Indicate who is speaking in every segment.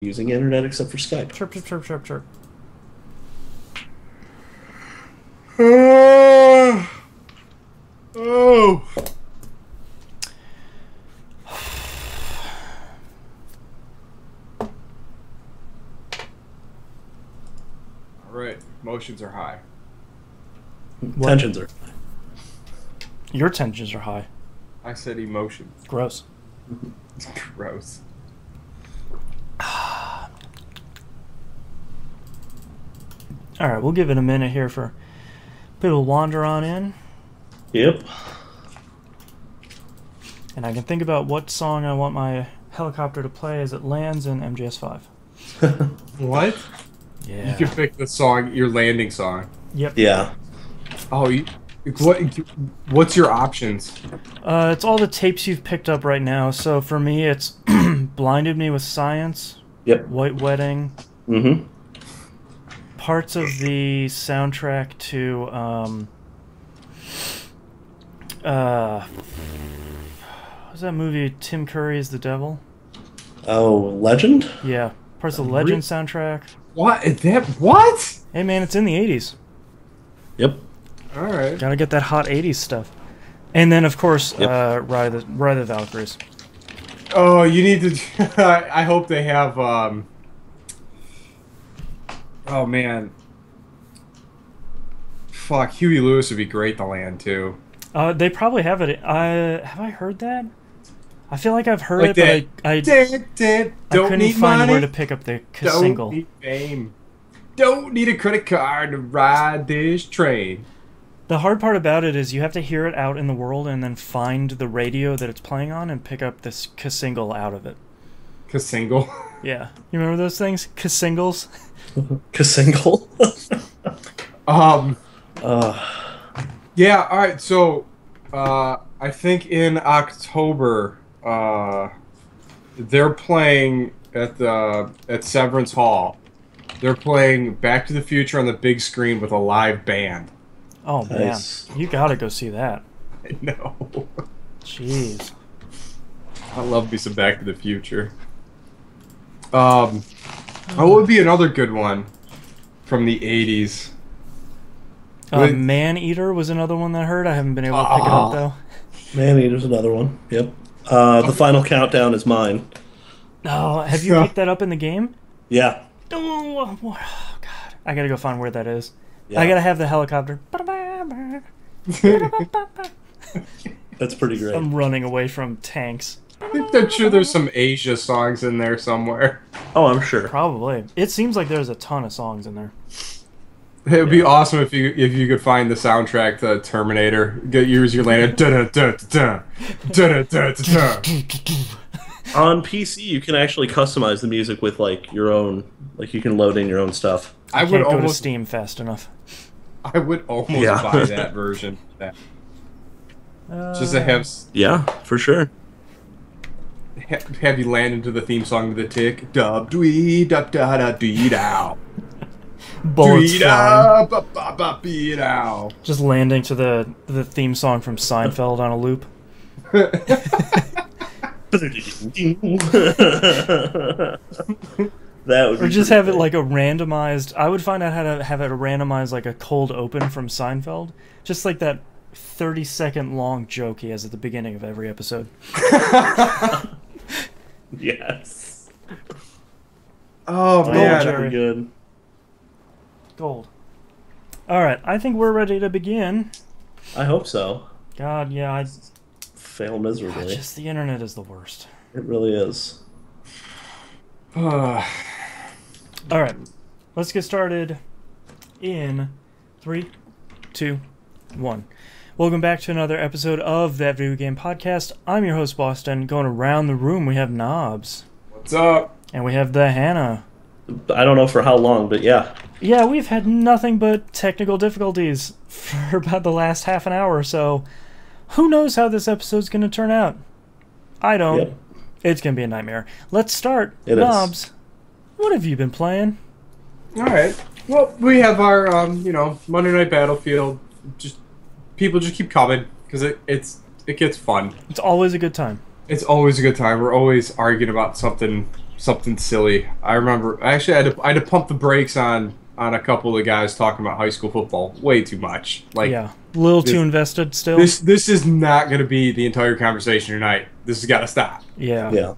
Speaker 1: using internet except for Skype.
Speaker 2: Chirp, chirp, chirp, chirp, chirp.
Speaker 3: Oh. All right, emotions are high.
Speaker 1: Tensions are.
Speaker 2: Your tensions are high.
Speaker 3: I said emotions.
Speaker 2: Gross.
Speaker 3: Gross.
Speaker 2: All right, we'll give it a minute here for people to wander on in.
Speaker 1: Yep.
Speaker 2: And I can think about what song I want my helicopter to play as it lands in MGS5.
Speaker 3: What?
Speaker 2: Yeah.
Speaker 3: You can pick the song, your landing song.
Speaker 2: Yep.
Speaker 1: Yeah.
Speaker 3: Oh, what's your options?
Speaker 2: It's all the tapes you've picked up right now. So for me, it's Blinded Me with Science.
Speaker 1: Yep.
Speaker 2: White Wedding.
Speaker 1: Mm-hmm.
Speaker 2: Parts of the soundtrack to what's that movie? Tim Curry is the devil.
Speaker 1: Oh, Legend?
Speaker 2: Yeah, parts of the Legend soundtrack.
Speaker 3: What? What?
Speaker 2: Hey man, it's in the 80s.
Speaker 1: Yep.
Speaker 3: All right.
Speaker 2: Gotta get that hot 80s stuff. And then of course,
Speaker 1: Yep.
Speaker 2: Ride of the Valkyries.
Speaker 3: Oh, you need to. I hope they have. Oh man. Fuck, Huey Lewis would be great to land too.
Speaker 2: They probably have it. Have I heard that? I feel like I've heard
Speaker 3: Like
Speaker 2: it, but I
Speaker 3: don't
Speaker 2: couldn't
Speaker 3: need
Speaker 2: find
Speaker 3: money.
Speaker 2: where to pick up the
Speaker 3: Don't
Speaker 2: single.
Speaker 3: need fame. Don't need a credit card to ride this train.
Speaker 2: The hard part about it is you have to hear it out in the world and then find the radio that it's playing on and pick up this single out of it.
Speaker 3: Single.
Speaker 2: Yeah. You remember those things? Singles?
Speaker 1: Kasingle.
Speaker 3: Yeah, alright, so I think in October they're playing at Severance Hall. They're playing Back to the Future on the big screen with a live band.
Speaker 2: Oh,
Speaker 1: Nice.
Speaker 2: man. You gotta go see that.
Speaker 3: I know.
Speaker 2: Jeez.
Speaker 3: I love me some Back to the Future. What would be another good one from the 80s?
Speaker 2: Man Eater was another one that I heard. I haven't been able to pick it up, though.
Speaker 1: Man-Eater's another one. Yep. The Final Countdown is mine.
Speaker 2: Oh, have you picked that up in the game?
Speaker 1: Yeah.
Speaker 2: Oh, God. I gotta go find where that is.
Speaker 1: Yeah.
Speaker 2: I gotta have the helicopter.
Speaker 1: That's pretty great.
Speaker 2: I'm running away from tanks.
Speaker 3: I'm sure there's some Asia songs in there somewhere.
Speaker 1: Oh, I'm sure.
Speaker 2: Probably. It seems like there's a ton of songs in there.
Speaker 3: It would be awesome if you could find the soundtrack to Terminator. Use your landing.
Speaker 1: On PC, you can actually customize the music with like your own. Like you can load in your own stuff.
Speaker 2: I can't go to Steam fast enough.
Speaker 3: I would almost buy that version. Just to have.
Speaker 1: Yeah, for sure.
Speaker 3: Have you land into the theme song of the tick dub dwee dub da da dee dow.
Speaker 2: Bullets flying.
Speaker 3: Ba ba ba bee dow.
Speaker 2: Just landing to the theme song from Seinfeld on a loop.
Speaker 1: That would be
Speaker 2: Or just have it
Speaker 1: great.
Speaker 2: like a randomized. I would find out how to have it randomized like a cold open from Seinfeld. Just like that 30-second long joke he has at the beginning of every episode.
Speaker 1: Yes.
Speaker 3: Oh
Speaker 2: Gold,
Speaker 3: man.
Speaker 2: Jerry.
Speaker 1: Good.
Speaker 2: Gold. Alright, I think we're ready to begin.
Speaker 1: I hope so.
Speaker 2: God, yeah,
Speaker 1: Fail miserably.
Speaker 2: just the internet is the worst.
Speaker 1: It really is.
Speaker 2: Alright, let's get started in 3, 2, 1. Welcome back to another episode of That Video Game Podcast. I'm your host, Boston. Going around the room, we have Knobs.
Speaker 3: What's up?
Speaker 2: And we have the Hannah.
Speaker 1: I don't know for how long, but yeah.
Speaker 2: Yeah, we've had nothing but technical difficulties for about the last half an hour or so. Who knows how this episode's going to turn out? I don't.
Speaker 1: Yep.
Speaker 2: It's going to be a nightmare. Let's start.
Speaker 1: It is.
Speaker 2: Knobs, what have you been playing?
Speaker 3: All right. Well, we have our Monday Night Battlefield. People just keep coming because it gets fun.
Speaker 2: It's always a good time.
Speaker 3: It's always a good time. We're always arguing about something something silly. I remember actually I had to pump the brakes on a couple of the guys talking about high school football way too much. Like,
Speaker 2: yeah, a little too invested still.
Speaker 3: This is not going to be the entire conversation tonight. This has got to stop.
Speaker 2: Yeah.
Speaker 1: Yeah.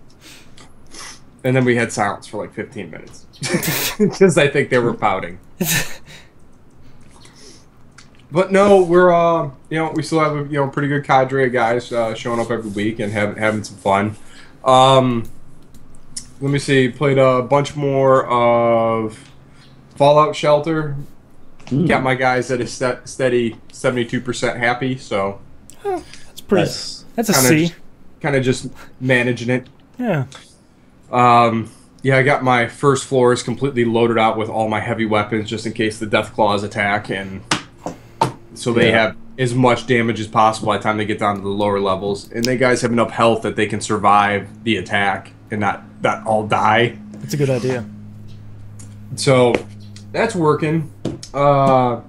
Speaker 3: And then we had silence for like 15 minutes because I think they were pouting. But no, we're we still have a pretty good cadre of guys showing up every week and having some fun. Let me see. Played a bunch more of Fallout Shelter. Got my guys at a steady 72% happy. So
Speaker 2: That's pretty.
Speaker 1: Nice.
Speaker 2: That's a C.
Speaker 3: Kind of just managing it.
Speaker 2: Yeah.
Speaker 3: Yeah, I got my first floors completely loaded out with all my heavy weapons just in case the Death Claws attack, and so they have as much damage as possible by the time they get down to the lower levels. And they guys have enough health that they can survive the attack and not all die.
Speaker 2: That's a good idea.
Speaker 3: So that's working. But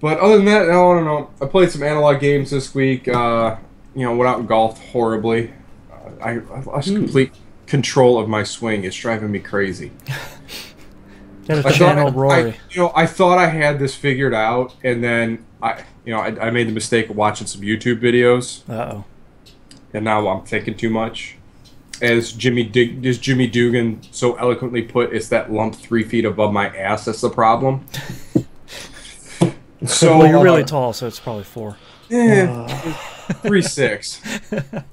Speaker 3: other than that, I don't know. I played some analog games this week. Went out and golfed horribly. I lost complete control of my swing. It's driving me crazy.
Speaker 2: Gotta channel Rory.
Speaker 3: I thought I had this figured out, and then I made the mistake of watching some YouTube videos.
Speaker 2: Uh-oh.
Speaker 3: And now I'm thinking too much. As Jimmy Dugan so eloquently put, it's that lump 3 feet above my ass that's the problem. So
Speaker 2: well, you're really tall, so it's probably 4.
Speaker 3: 3'6".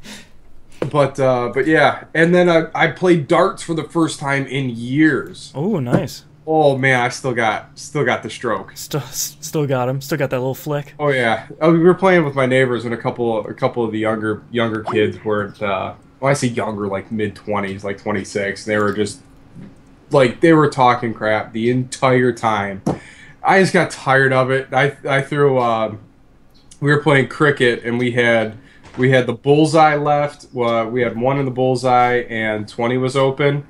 Speaker 3: But yeah, and then I played darts for the first time in years.
Speaker 2: Oh, nice.
Speaker 3: Oh man, I still got the stroke.
Speaker 2: Still got him. Still got that little flick.
Speaker 3: Oh yeah, we were playing with my neighbors, and a couple of the younger kids were, well, I say younger, like mid-20s, like 26. They were just like they were talking crap the entire time. I just got tired of it. I threw. We were playing cricket, and we had the bullseye left. We had 1 in the bullseye, and 20 was open.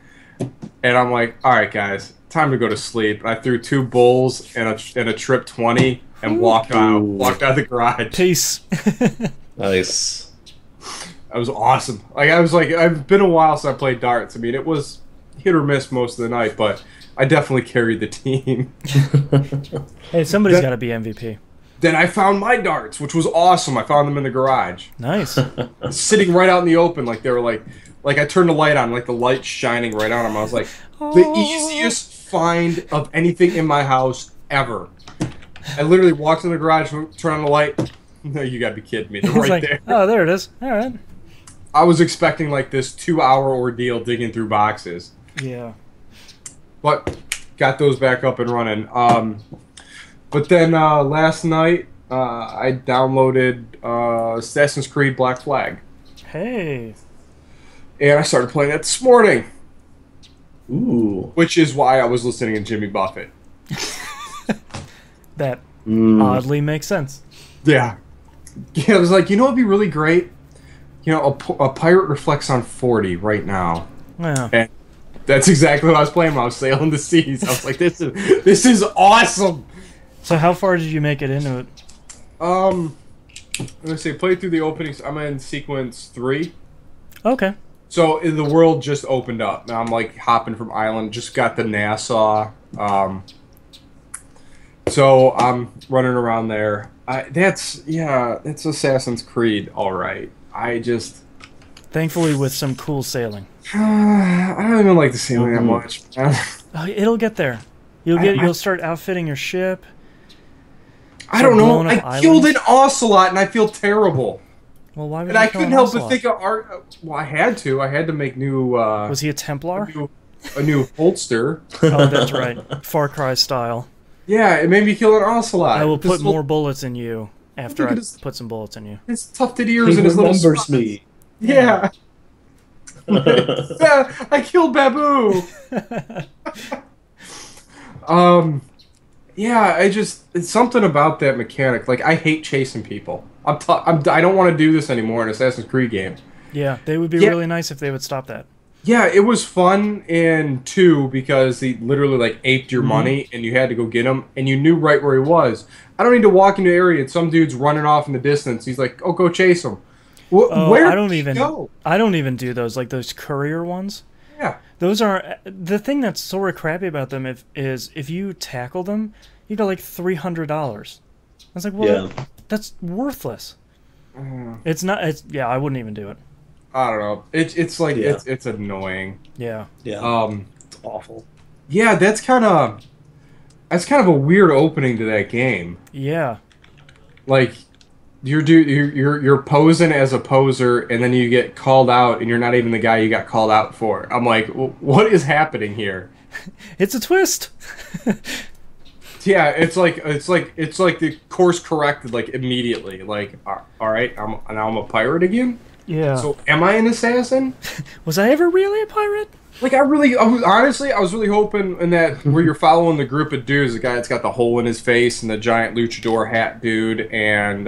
Speaker 3: And I'm like, all right, guys, time to go to sleep. And I threw 2 bulls and a trip 20 and walked out of the garage.
Speaker 2: Peace.
Speaker 1: Nice.
Speaker 3: That was awesome. I've been a while since I played darts. I mean, it was hit or miss most of the night, but I definitely carried the team.
Speaker 2: Hey, somebody's got to be MVP.
Speaker 3: Then I found my darts, which was awesome. I found them in the garage.
Speaker 2: Nice.
Speaker 3: Sitting right out in the open, like they were like I turned the light on, like the light shining right on them. I was like, the easiest find of anything in my house ever. I literally walked in the garage, turned on the light. No, you gotta be kidding me. They're right there.
Speaker 2: Oh, there it is. All right.
Speaker 3: I was expecting like this 2-hour ordeal digging through boxes.
Speaker 2: Yeah.
Speaker 3: But got those back up and running. But then last night I downloaded Assassin's Creed Black Flag.
Speaker 2: Hey.
Speaker 3: And I started playing that this morning.
Speaker 1: Ooh.
Speaker 3: Which is why I was listening to Jimmy Buffett.
Speaker 2: That oddly makes sense.
Speaker 3: Yeah. I was like, it'd be really great. A pirate reflects on 40 right now.
Speaker 2: Yeah.
Speaker 3: And that's exactly what I was playing when I was sailing the seas. I was like, this is awesome.
Speaker 2: So how far did you make it into it?
Speaker 3: Let's see, played through the openings. I'm in sequence 3.
Speaker 2: Okay.
Speaker 3: So the world just opened up. Now I'm like hopping from island. Just got the Nassau. So I'm running around there. That's Assassin's Creed, all right.
Speaker 2: Thankfully, with some cool sailing.
Speaker 3: I don't even like the sailing that much.
Speaker 2: It'll get there. You'll start outfitting your ship.
Speaker 3: I don't know. I killed an ocelot and I feel terrible.
Speaker 2: Well, why would
Speaker 3: and I couldn't help but think of art. Well, I had to make new.
Speaker 2: Was he a Templar?
Speaker 3: A new holster.
Speaker 2: Oh, that's right. Far Cry style.
Speaker 3: Yeah, it made me kill an ocelot.
Speaker 2: I will put more bullets in you after I put some bullets in you.
Speaker 3: His tufted ears and his little
Speaker 1: remembers me.
Speaker 3: Yeah. Yeah, I killed Babu. Yeah, it's something about that mechanic. Like, I hate chasing people. I don't want to do this anymore in an Assassin's Creed game.
Speaker 2: Yeah, they would be really nice if they would stop that.
Speaker 3: Yeah, it was fun in 2 because he literally like aped your money and you had to go get him and you knew right where he was. I don't need to walk into an area and some dude's running off in the distance. He's like, go chase him. Where
Speaker 2: I don't even do those, like those courier ones.
Speaker 3: Yeah.
Speaker 2: Those are the thing that's sort of crappy about them. If you tackle them, you got like $300. I was like, well,
Speaker 1: Yeah.
Speaker 2: that's worthless. It's not. It's yeah. I wouldn't even do it.
Speaker 3: I don't know. It's like
Speaker 1: Yeah.
Speaker 3: it's annoying.
Speaker 2: Yeah.
Speaker 1: Yeah. It's awful.
Speaker 3: Yeah, that's kind of a weird opening to that game.
Speaker 2: Yeah.
Speaker 3: Like you're posing as a poser, and then you get called out, and you're not even the guy you got called out for. I'm like, what is happening here?
Speaker 2: It's a twist.
Speaker 3: Yeah, it's like the course corrected like immediately. Like, all right, now I'm a pirate again.
Speaker 2: Yeah.
Speaker 3: So am I an assassin?
Speaker 2: Was I ever really a pirate?
Speaker 3: Like, I was really hoping in that where you're following the group of dudes, the guy that's got the hole in his face and the giant luchador hat dude, and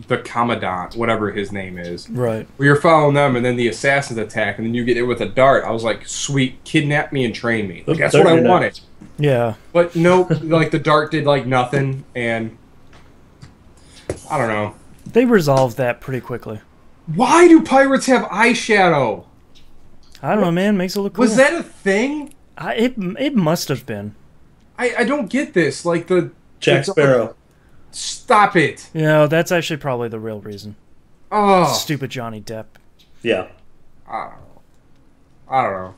Speaker 3: the commandant, whatever his name is.
Speaker 2: Right.
Speaker 3: Where you're following them, and then the assassins attack, and then you get hit with a dart. I was like, sweet, kidnap me and train me. Like, that's what I wanted.
Speaker 2: Yeah.
Speaker 3: But nope, like the dart did like nothing, and I don't know.
Speaker 2: They resolved that pretty quickly.
Speaker 3: Why do pirates have eyeshadow?
Speaker 2: I don't know, man. Makes it look cool.
Speaker 3: Was that a thing?
Speaker 2: It must have been.
Speaker 3: I don't get this. Like the
Speaker 1: Jack Sparrow.
Speaker 3: Stop it.
Speaker 2: You know, that's actually probably the real reason.
Speaker 3: Oh,
Speaker 2: Stupid Johnny Depp.
Speaker 1: Yeah.
Speaker 3: I don't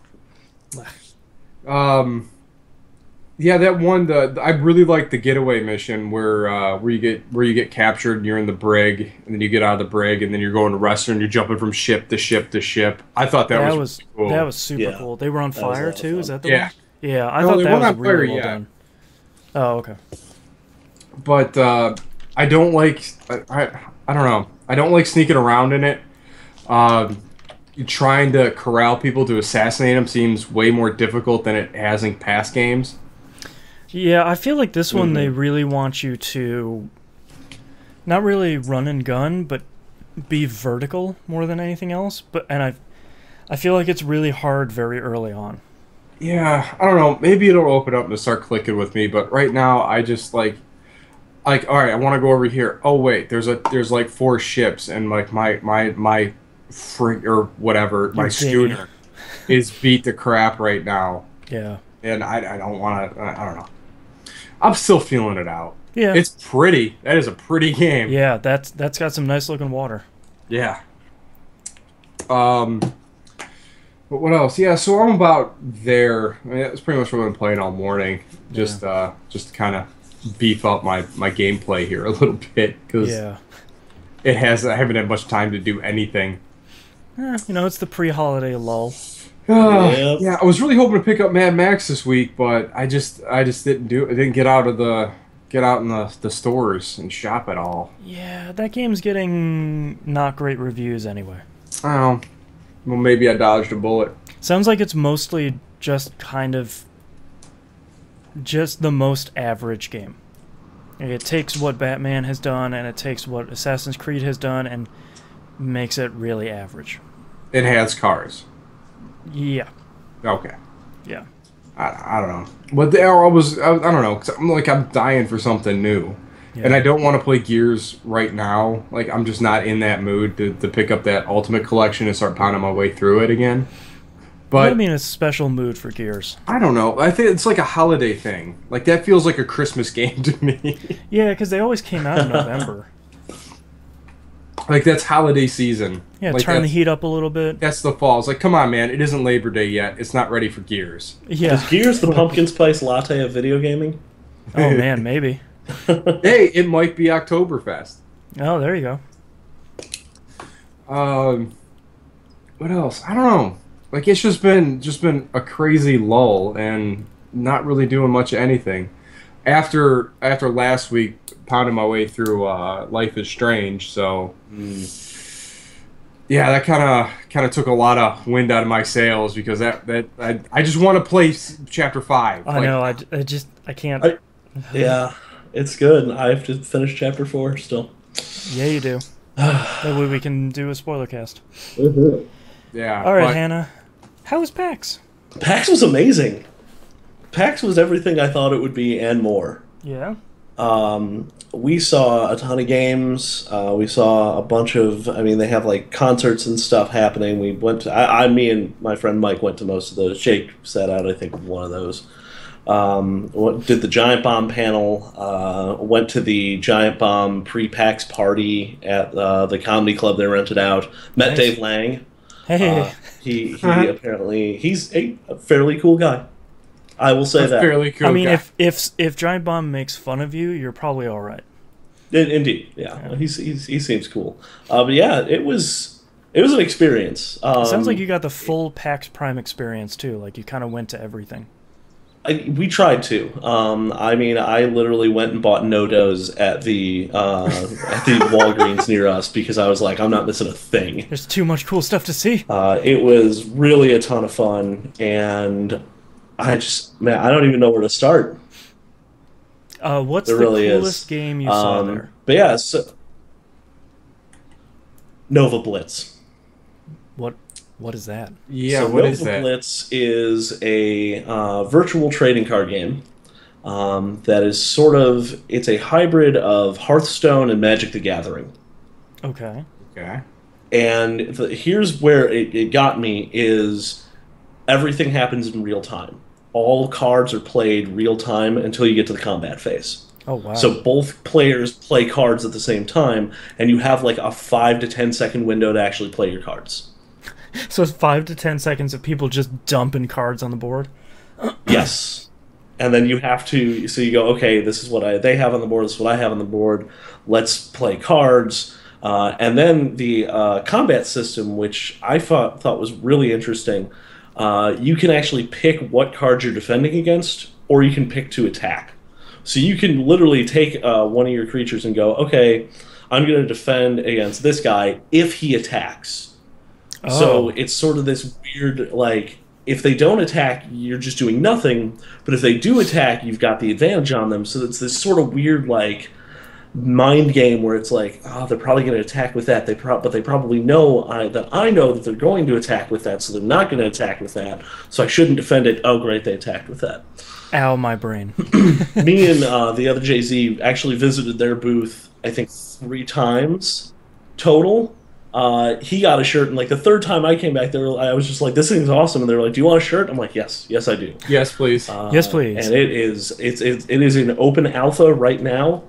Speaker 3: know. Yeah, that one. I really like the getaway mission where you get captured and you're in the brig, and then you get out of the brig, and then you're going to rest and you're jumping from ship to ship to ship. I thought that was really cool.
Speaker 2: That was super
Speaker 1: Yeah.
Speaker 2: cool. They were on fire too. Is that the
Speaker 3: Yeah.
Speaker 2: one? Yeah, I
Speaker 3: No,
Speaker 2: thought
Speaker 3: they
Speaker 2: that
Speaker 3: weren't
Speaker 2: was
Speaker 3: on
Speaker 2: really
Speaker 3: fire
Speaker 2: well
Speaker 3: yet.
Speaker 2: done. Oh, okay.
Speaker 3: But I don't like. I don't know. I don't like sneaking around in it. Trying to corral people to assassinate them seems way more difficult than it has in past games.
Speaker 2: Yeah, I feel like this one they really want you to not really run and gun, but be vertical more than anything else. I feel like it's really hard very early on.
Speaker 3: Yeah, I don't know. Maybe it'll open up and start clicking with me, but right now I just like all right, I want to go over here. Oh wait, there's like 4 ships, and like my frig or whatever, my schooner is beat to crap right now.
Speaker 2: Yeah.
Speaker 3: And I don't want to. I don't know. I'm still feeling it out.
Speaker 2: Yeah.
Speaker 3: It's pretty. That is a pretty game.
Speaker 2: Yeah, that's got some nice looking water.
Speaker 3: Yeah. But what else? Yeah, so I'm about there. I mean, that's pretty much what I've been playing all morning. Just to kind of beef up my gameplay here a little bit because I haven't had much time to do anything.
Speaker 2: It's the pre-holiday lull.
Speaker 1: Yep.
Speaker 3: Yeah, I was really hoping to pick up Mad Max this week, but I just didn't do it. I didn't get out in the stores and shop at all.
Speaker 2: Yeah, that game's getting not great reviews anyway.
Speaker 3: Oh, well, maybe I dodged a bullet.
Speaker 2: Sounds like it's mostly just the most average game. It takes what Batman has done and it takes what Assassin's Creed has done and makes it really average.
Speaker 3: It has cars.
Speaker 2: Yeah.
Speaker 3: Okay.
Speaker 2: Yeah.
Speaker 3: I don't know. But I don't know, 'cause I'm dying for something new.
Speaker 2: Yeah.
Speaker 3: And I don't want to play Gears right now. Like, I'm just not in that mood to pick up that Ultimate Collection and start pounding my way through it again. But
Speaker 2: I'm in a special mood for Gears.
Speaker 3: I don't know. I think it's like a holiday thing. Like, that feels like a Christmas game to me.
Speaker 2: Yeah, because they always came out in November.
Speaker 3: Like, that's holiday season.
Speaker 2: Yeah,
Speaker 3: like,
Speaker 2: turn the heat up a little bit.
Speaker 3: That's the fall. It's like, come on, man. It isn't Labor Day yet. It's not ready for Gears.
Speaker 2: Yeah.
Speaker 1: Is Gears the pumpkin spice latte of video gaming?
Speaker 2: Oh, man, maybe.
Speaker 3: Hey, it might be Oktoberfest.
Speaker 2: Oh, there you
Speaker 3: go. What else? I don't know. Like, it's just been a crazy lull and not really doing much of anything. After last week, pounding my way through Life is Strange, so yeah, that kind of took a lot of wind out of my sails because I just want to play Chapter 5.
Speaker 2: I know. I can't.
Speaker 1: Yeah, it's good. I have to finish Chapter 4 still.
Speaker 2: Yeah, you do. That way we can do a spoiler cast.
Speaker 3: Yeah.
Speaker 2: All right, Hannah. How was PAX?
Speaker 1: PAX was amazing. PAX was everything I thought it would be and more.
Speaker 2: Yeah.
Speaker 1: we saw a ton of games. We saw a bunch of. I mean, they have like concerts and stuff happening. We went to. Me and my friend Mike went to most of those. Jake sat out, I think, one of those. Did the Giant Bomb panel? Went to the Giant Bomb pre-PAX party at the comedy club they rented out. Met
Speaker 2: Nice.
Speaker 1: Dave Lang.
Speaker 2: Hey,
Speaker 1: He apparently he's a fairly cool guy. I will say
Speaker 3: A
Speaker 1: that.
Speaker 3: fairly cool
Speaker 2: I mean,
Speaker 3: guy.
Speaker 2: if Giant Bomb makes fun of you, you're probably all right.
Speaker 1: Indeed, yeah. He seems cool. But yeah, it was an experience.
Speaker 2: It sounds like you got the full PAX Prime experience too. Like you kind of went to everything.
Speaker 1: We tried to. I mean, I literally went and bought No-Dos at the Walgreens near us because I was like, I'm not missing a thing.
Speaker 2: There's too much cool stuff to see.
Speaker 1: It was really a ton of fun, and man, I don't even know where to start.
Speaker 2: What's
Speaker 1: There
Speaker 2: the
Speaker 1: really
Speaker 2: coolest
Speaker 1: is.
Speaker 2: game you saw there?
Speaker 1: But yeah, so Nova Blitz.
Speaker 2: What is that?
Speaker 3: Yeah,
Speaker 1: So
Speaker 3: what
Speaker 1: Nova
Speaker 3: is that?
Speaker 1: Blitz is a virtual trading card game that is it's a hybrid of Hearthstone and Magic the Gathering.
Speaker 2: Okay.
Speaker 3: Okay.
Speaker 1: And here's where it got me is everything happens in real time. All cards are played real time until you get to the combat phase.
Speaker 2: Oh wow.
Speaker 1: So both players play cards at the same time, and you have like a 5 to 10 second window to actually play your cards.
Speaker 2: So it's 5 to 10 seconds of people just dumping cards on the board.
Speaker 1: Yes. And then you have to, so you go, okay, this is what they have on the board, this is what I have on the board, let's play cards. And then the combat system, which I thought was really interesting, you can actually pick what cards you're defending against, or you can pick to attack. So you can literally take one of your creatures and go, okay, I'm going to defend against this guy if he attacks. So it's sort of this weird, like, if they don't attack, you're just doing nothing. But if they do attack, you've got the advantage on them. So it's this sort of weird, like, mind game where it's like, oh, they're probably going to attack with that. But they probably know that I know that they're going to attack with that, so they're not going to attack with that. So I shouldn't defend it. Oh, great, they attacked with that.
Speaker 2: Ow, my brain.
Speaker 1: Me and the other Jay-Z actually visited their booth, I think, 3 times total. He got a shirt, and like the third time I came back, I was just like, "This thing's awesome," and they were like, "Do you want a shirt?" I'm like, "Yes, yes, I do."
Speaker 3: Yes, please.
Speaker 2: Yes, please.
Speaker 1: And it is in open alpha right now.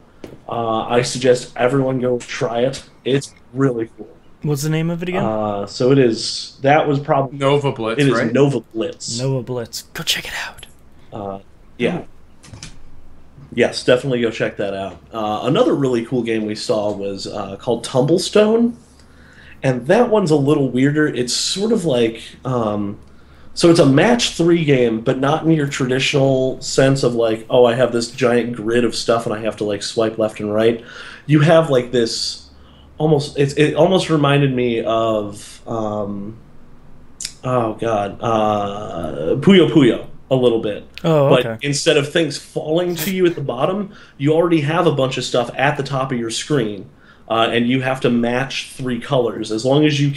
Speaker 1: I suggest everyone go try it. It's really cool.
Speaker 2: What's the name of it again?
Speaker 1: So it is. That was probably
Speaker 3: Nova Blitz,
Speaker 1: it is
Speaker 3: right?
Speaker 1: Nova Blitz.
Speaker 2: Nova Blitz. Go check it out.
Speaker 1: Yeah. Yes, definitely go check that out. Another really cool game we saw was called Tumblestone. And that one's a little weirder. It's sort of like, so it's a match 3 game, but not in your traditional sense of like, oh, I have this giant grid of stuff and I have to like swipe left and right. You have like this it almost reminded me of, oh God, Puyo Puyo a little bit.
Speaker 2: Oh, okay.
Speaker 1: But instead of things falling to you at the bottom, you already have a bunch of stuff at the top of your screen. And you have to match 3 colors. As long as you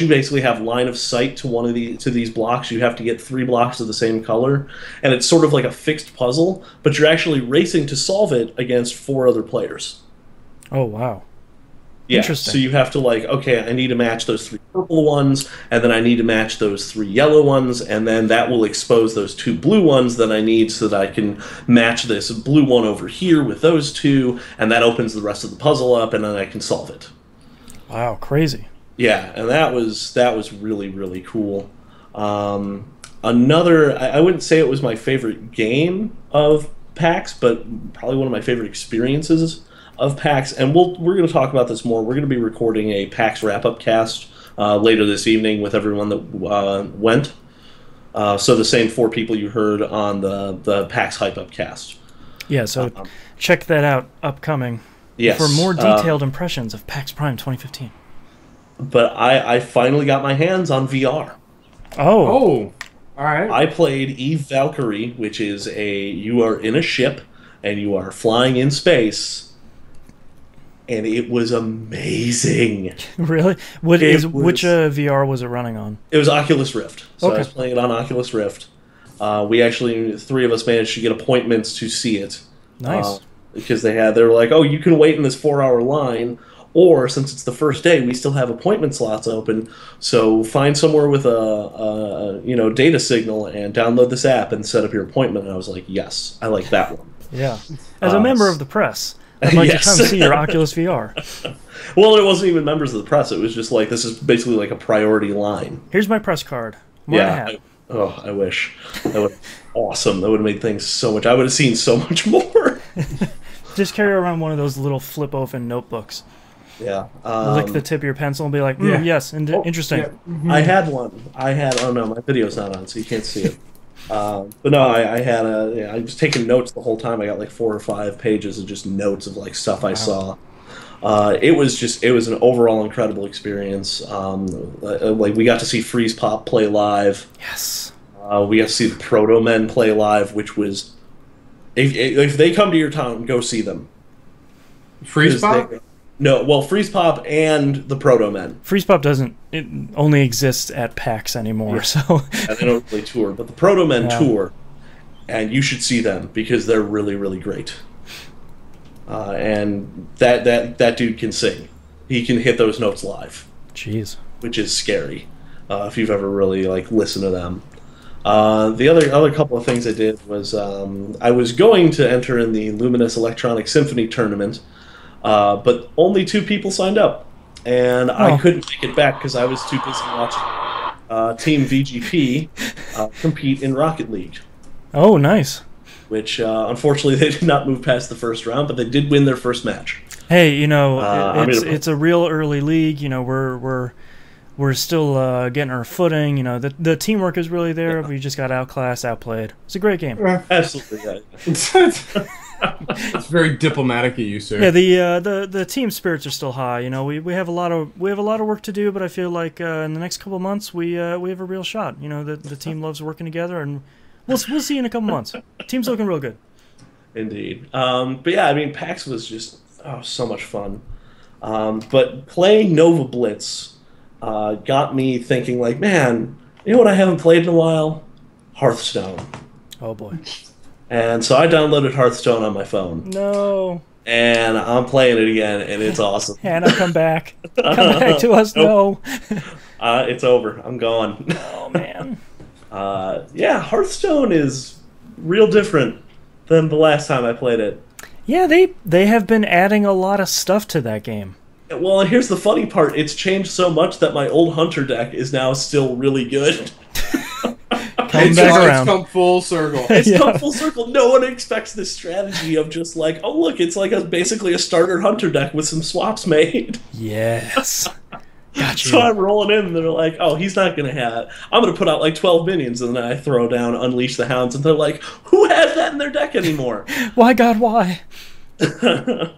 Speaker 1: basically have line of sight to these blocks, you have to get 3 blocks of the same color, and it's sort of like a fixed puzzle. But you're actually racing to solve it against 4 other players.
Speaker 2: Oh, wow.
Speaker 1: Yeah,
Speaker 2: Interesting.
Speaker 1: so you have to like, okay, I need to match those 3 purple ones, and then I need to match those 3 yellow ones, and then that will expose those 2 blue ones that I need so that I can match this blue one over here with those 2, and that opens the rest of the puzzle up, and then I can solve it.
Speaker 2: Wow, crazy.
Speaker 1: Yeah, and that was really, really cool. Another, I wouldn't say it was my favorite game of PAX, but probably one of my favorite experiences of PAX, and we're going to talk about this more. We're going to be recording a PAX wrap-up cast later this evening with everyone that went. So the same 4 people you heard on the PAX hype-up cast.
Speaker 2: Yeah, so check that out, upcoming.
Speaker 1: Yes.
Speaker 2: For more detailed impressions of PAX Prime 2015.
Speaker 1: But I finally got my hands on VR.
Speaker 2: Oh.
Speaker 3: Oh, all right.
Speaker 1: I played Eve Valkyrie, which is you are in a ship, and you are flying in space. And it was amazing.
Speaker 2: Really? Which VR was it running on?
Speaker 1: It was Oculus Rift. So
Speaker 2: Okay.
Speaker 1: I was playing it on Oculus Rift. We actually, 3 of us managed to get appointments to see it.
Speaker 2: Nice.
Speaker 1: because they were like, oh, you can wait in this 4-hour line, or since it's the first day, we still have appointment slots open. So find somewhere with a data signal and download this app and set up your appointment. And I was like, yes, I like that one.
Speaker 2: Yeah. As a member of the press, I'd like to come see your Oculus VR.
Speaker 1: Well, it wasn't even members of the press. It was just like, this is basically like a priority line.
Speaker 2: Here's my press card.
Speaker 1: I wish. That would awesome. That would have made things so much. I would have seen so much more.
Speaker 2: Just carry around one of those little flip open notebooks.
Speaker 1: Yeah.
Speaker 2: Lick the tip of your pencil and be like, yes, interesting.
Speaker 1: Yeah. I had one. Oh no, my video's not on, so you can't see it. But no, I was taking notes the whole time. I got like 4 or 5 pages of just notes of like stuff I saw. It was an overall incredible experience. Like we got to see Freeze Pop play live.
Speaker 2: Yes.
Speaker 1: We got to see the Proto Men play live, which was, if they come to your town, go see them.
Speaker 3: Freeze Pop?
Speaker 1: Freeze Pop and the Proto Men.
Speaker 2: Freeze Pop it only exists at PAX anymore, so...
Speaker 1: And they don't really tour, but the Proto Men tour, and you should see them, because they're really, really great. And that dude can sing. He can hit those notes live.
Speaker 2: Jeez.
Speaker 1: Which is scary, if you've ever really, like, listened to them. The other couple of things I did was, I was going to enter in the Luminous Electronic Symphony tournament, but only 2 people signed up, and I couldn't make it back because I was too busy watching Team VGP compete in Rocket League.
Speaker 2: Oh, nice.
Speaker 1: Which, unfortunately, they did not move past the first round, but they did win their first match.
Speaker 2: Hey, it's a real early league. We're still getting our footing. The teamwork is really there. Yeah. We just got outclassed, outplayed. It's a great game.
Speaker 1: Absolutely,
Speaker 3: yeah. It's very diplomatic of you, sir.
Speaker 2: Yeah, the team spirits are still high. We have a lot of work to do, but I feel like in the next couple of months we have a real shot. The team loves working together, and we'll see in a couple months. Team's looking real good.
Speaker 1: Indeed. But yeah, I mean, PAX was just so much fun. But playing Nova Blitz got me thinking, like, man, you know what I haven't played in a while? Hearthstone.
Speaker 2: Oh boy.
Speaker 1: And so I downloaded Hearthstone on my phone.
Speaker 2: No.
Speaker 1: And I'm playing it again, and it's awesome.
Speaker 2: Hannah, come back. Come back to us.
Speaker 1: Nope. No. It's over. I'm gone.
Speaker 2: Oh, man.
Speaker 1: Yeah, Hearthstone is real different than the last time I played it.
Speaker 2: Yeah, they have been adding a lot of stuff to that game.
Speaker 1: Well, and here's the funny part. It's changed so much that my old Hunter deck is now still really good.
Speaker 3: It's come full circle.
Speaker 1: It's come full circle. No one expects this strategy of just like, oh, look, it's like basically a starter Hunter deck with some swaps made.
Speaker 2: Yes. Gotcha.
Speaker 1: So I'm rolling in, and they're like, oh, he's not going to have it. I'm going to put out like 12 minions, and then I throw down Unleash the Hounds, and they're like, who has that in their deck anymore?
Speaker 2: Why, God, why?
Speaker 1: So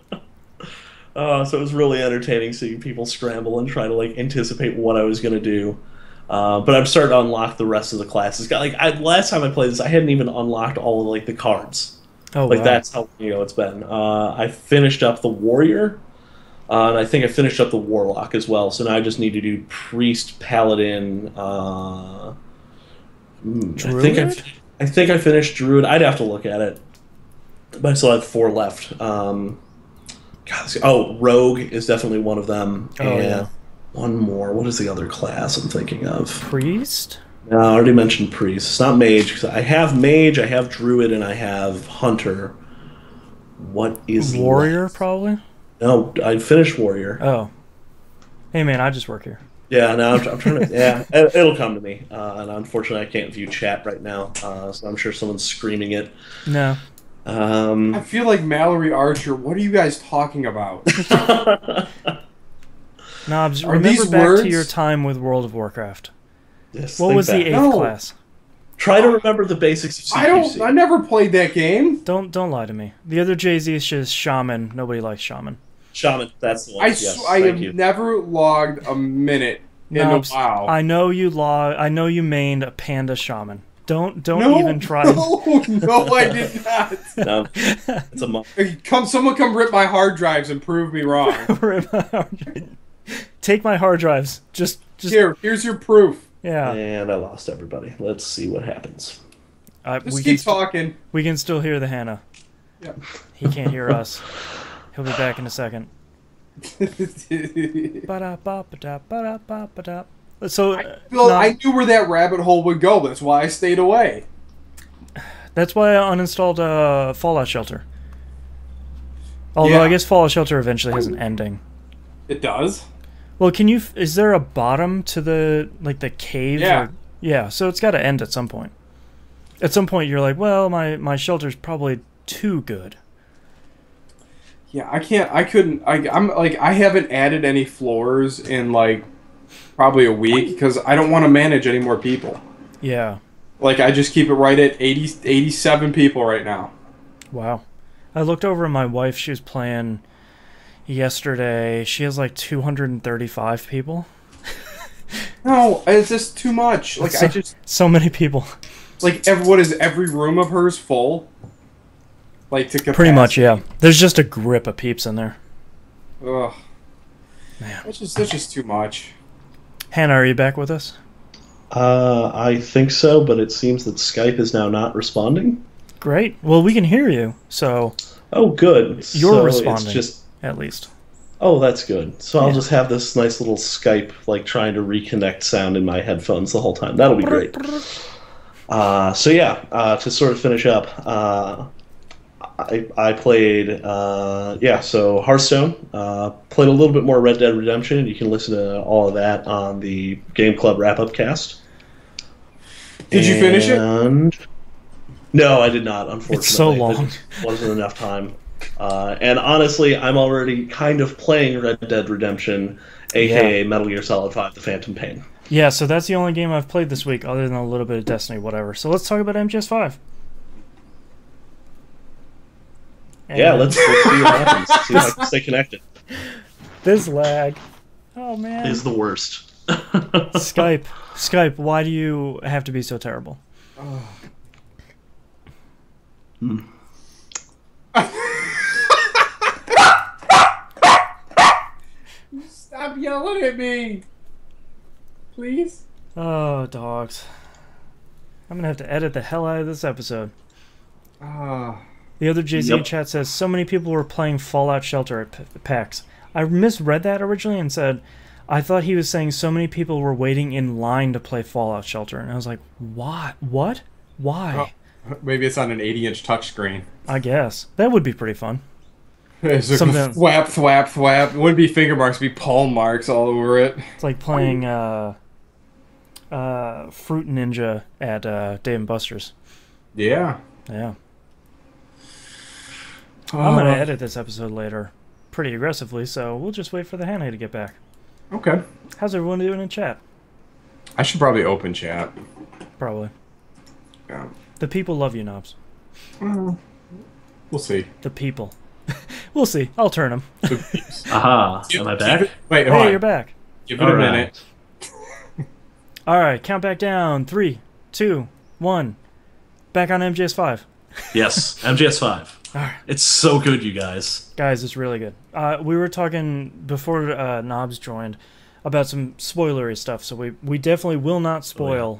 Speaker 1: it was really entertaining seeing people scramble and try to like anticipate what I was going to do. But I'm starting to unlock the rest of the classes. Last time I played this, I hadn't even unlocked all of like the cards.
Speaker 2: Oh,
Speaker 1: like
Speaker 2: wow.
Speaker 1: That's how it's been. I finished up the Warrior, and I think I finished up the Warlock as well. So now I just need to do Priest, Paladin.
Speaker 2: Druid?
Speaker 1: I think I finished Druid. I'd have to look at it, but I still have 4 left. Rogue is definitely one of them.
Speaker 2: Oh,
Speaker 1: and
Speaker 2: yeah.
Speaker 1: One more. What is the other class I'm thinking of?
Speaker 2: Priest?
Speaker 1: No, I already mentioned Priest. It's not Mage, because I have Mage, I have Druid, and I have Hunter. What is
Speaker 2: Warrior,
Speaker 1: left?
Speaker 2: probably?
Speaker 1: No, I finished Warrior.
Speaker 2: Oh. Hey, man, I just work here.
Speaker 1: Yeah, no, I'm trying to... Yeah, it'll come to me. And unfortunately, I can't view chat right now, so I'm sure someone's screaming it.
Speaker 2: No.
Speaker 3: I feel like Mallory Archer. What are you guys talking about?
Speaker 2: Knobs, remember back to your time with World of Warcraft.
Speaker 1: Yes,
Speaker 2: what was the 8th class?
Speaker 1: Try to remember the basics of CQC.
Speaker 3: I never played that game.
Speaker 2: Don't lie to me. The other Jay-Z is just Shaman. Nobody likes Shaman.
Speaker 1: Shaman, that's the one.
Speaker 3: I have never logged a minute in a while.
Speaker 2: I know you mained a Panda Shaman. Don't even try.
Speaker 3: No, I did not.
Speaker 1: No, it's a month.
Speaker 3: Someone come rip my hard drives and prove me wrong.
Speaker 2: Take my hard drives. Just
Speaker 3: here's your proof.
Speaker 2: Yeah.
Speaker 1: And I lost everybody. Let's see what happens.
Speaker 3: Keep talking.
Speaker 2: We can still hear the Hannah.
Speaker 3: Yep.
Speaker 2: He can't hear us. He'll be back in a second. Ba-da-ba-ba-da, ba-da-ba-ba-da. So,
Speaker 3: I knew where that rabbit hole would go. That's why I stayed away.
Speaker 2: that's why I uninstalled Fallout Shelter. Although
Speaker 3: Yeah.
Speaker 2: I guess Fallout Shelter eventually has an ending.
Speaker 3: It does?
Speaker 2: Well, is there a bottom to the cave?
Speaker 3: Yeah.
Speaker 2: Yeah, so it's got to end at some point. At some point you're like, well, my shelter's probably too good.
Speaker 3: Yeah, I haven't added any floors in like probably a week because I don't want to manage any more people.
Speaker 2: Yeah.
Speaker 3: Like I just keep it right at 87 people right now.
Speaker 2: Wow. I looked over at my wife, she was playing yesterday. She has like 235 people.
Speaker 3: No, it's just too much. Like
Speaker 2: so many people.
Speaker 3: Like every room of hers full? Like to capacity.
Speaker 2: Pretty much, yeah. There's just a grip of peeps in there.
Speaker 3: Ugh.
Speaker 2: Man.
Speaker 3: That's just too much.
Speaker 2: Hannah, are you back with us?
Speaker 1: I think so, but it seems that Skype is now not responding.
Speaker 2: Great. Well, we can hear you, so
Speaker 1: Oh, good.
Speaker 2: you're
Speaker 1: So
Speaker 2: responding,
Speaker 1: It's just,
Speaker 2: at least.
Speaker 1: oh, that's good. So I'll
Speaker 2: Yeah.
Speaker 1: just have this nice little Skype, like trying to reconnect sound in my headphones the whole time. That'll be great. So yeah, to sort of finish up, I played, so Hearthstone. Played a little bit more Red Dead Redemption. You can listen to all of that on the Game Club Wrap-Up Cast.
Speaker 3: Did you finish it?
Speaker 1: No, I did not, unfortunately.
Speaker 2: It's so long.
Speaker 1: There wasn't enough time. And honestly, I'm already kind of playing Red Dead Redemption, aka Metal Gear Solid 5: The Phantom Pain.
Speaker 2: Yeah, so that's the only game I've played this week, other than a little bit of Destiny, whatever. So let's talk about MGS5.
Speaker 1: Yeah, let's see what happens. See if I can stay connected.
Speaker 2: This lag. Oh, man.
Speaker 1: Is the worst.
Speaker 2: Skype, why do you have to be so terrible?
Speaker 3: Stop yelling at me. Please?
Speaker 2: Oh, dogs. I'm gonna have to edit the hell out of this episode. The other JZ chat says, so many people were playing Fallout Shelter at PAX. I misread that originally and said, I thought he was saying so many people were waiting in line to play Fallout Shelter. And I was like, what? What? Why?
Speaker 3: Oh, maybe it's on an 80-inch touchscreen.
Speaker 2: I guess. That would be pretty fun.
Speaker 3: It's like
Speaker 2: Something-
Speaker 3: thwap, thwap, thwap. It wouldn't be finger marks, it'd be palm marks all over it.
Speaker 2: It's like playing Fruit Ninja at Dave & Buster's.
Speaker 3: Yeah.
Speaker 2: Yeah. I'm going to edit this episode later pretty aggressively, so we'll just wait for the Hannah to get back.
Speaker 3: Okay.
Speaker 2: How's everyone doing in chat?
Speaker 3: I should probably open chat.
Speaker 2: Probably.
Speaker 3: Yeah.
Speaker 2: The people love you, Knobs.
Speaker 3: We'll see.
Speaker 2: The people. We'll see. I'll turn them.
Speaker 1: Aha. Am I back?
Speaker 3: Wait, hold
Speaker 2: Hey,
Speaker 3: on.
Speaker 2: you're back.
Speaker 3: Give it a minute.
Speaker 2: All right, count back down. 3, 2, 1. Back on MGS5.
Speaker 1: Yes, MGS5.
Speaker 2: Alright.
Speaker 1: It's so good, you guys.
Speaker 2: Guys, it's really good. We were talking before Knobs joined about some spoilery stuff, so we definitely will not spoil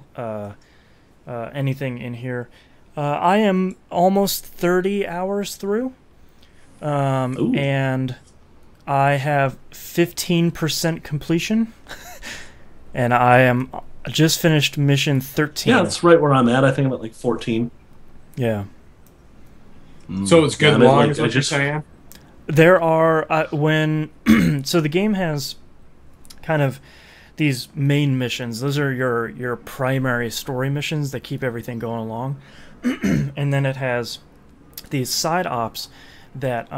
Speaker 2: anything in here. I am almost 30 hours through, and I have 15% completion, and I am just finished mission 13.
Speaker 1: Yeah, that's right where I'm at. I think I'm at like 14.
Speaker 2: Yeah.
Speaker 3: So it's good
Speaker 1: Yeah,
Speaker 3: long,
Speaker 1: like,
Speaker 3: is what you're saying?
Speaker 2: There are so the game has kind of these main missions. Those are your primary story missions that keep everything going along, and then it has these side ops that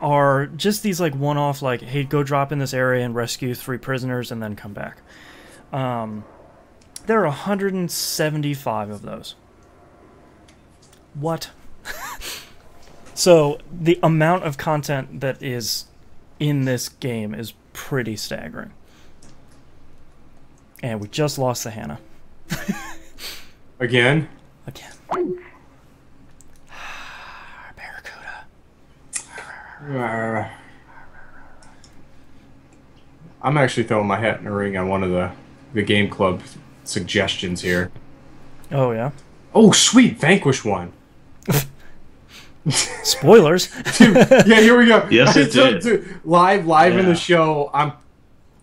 Speaker 2: are just these like one-off, like, hey, go drop in this area and rescue 3 prisoners and then come back. There are 175 of those. What? So the amount of content that is in this game is pretty staggering. And we just lost the Hannah.
Speaker 3: Again?
Speaker 2: Again. Barracuda.
Speaker 3: I'm actually throwing my hat in the ring on one of the game club suggestions here.
Speaker 2: Oh, yeah?
Speaker 3: Oh, sweet! Vanquish one.
Speaker 2: Spoilers.
Speaker 3: Dude, yeah, here we go.
Speaker 1: Yes, it did.
Speaker 3: Dude, live in the show.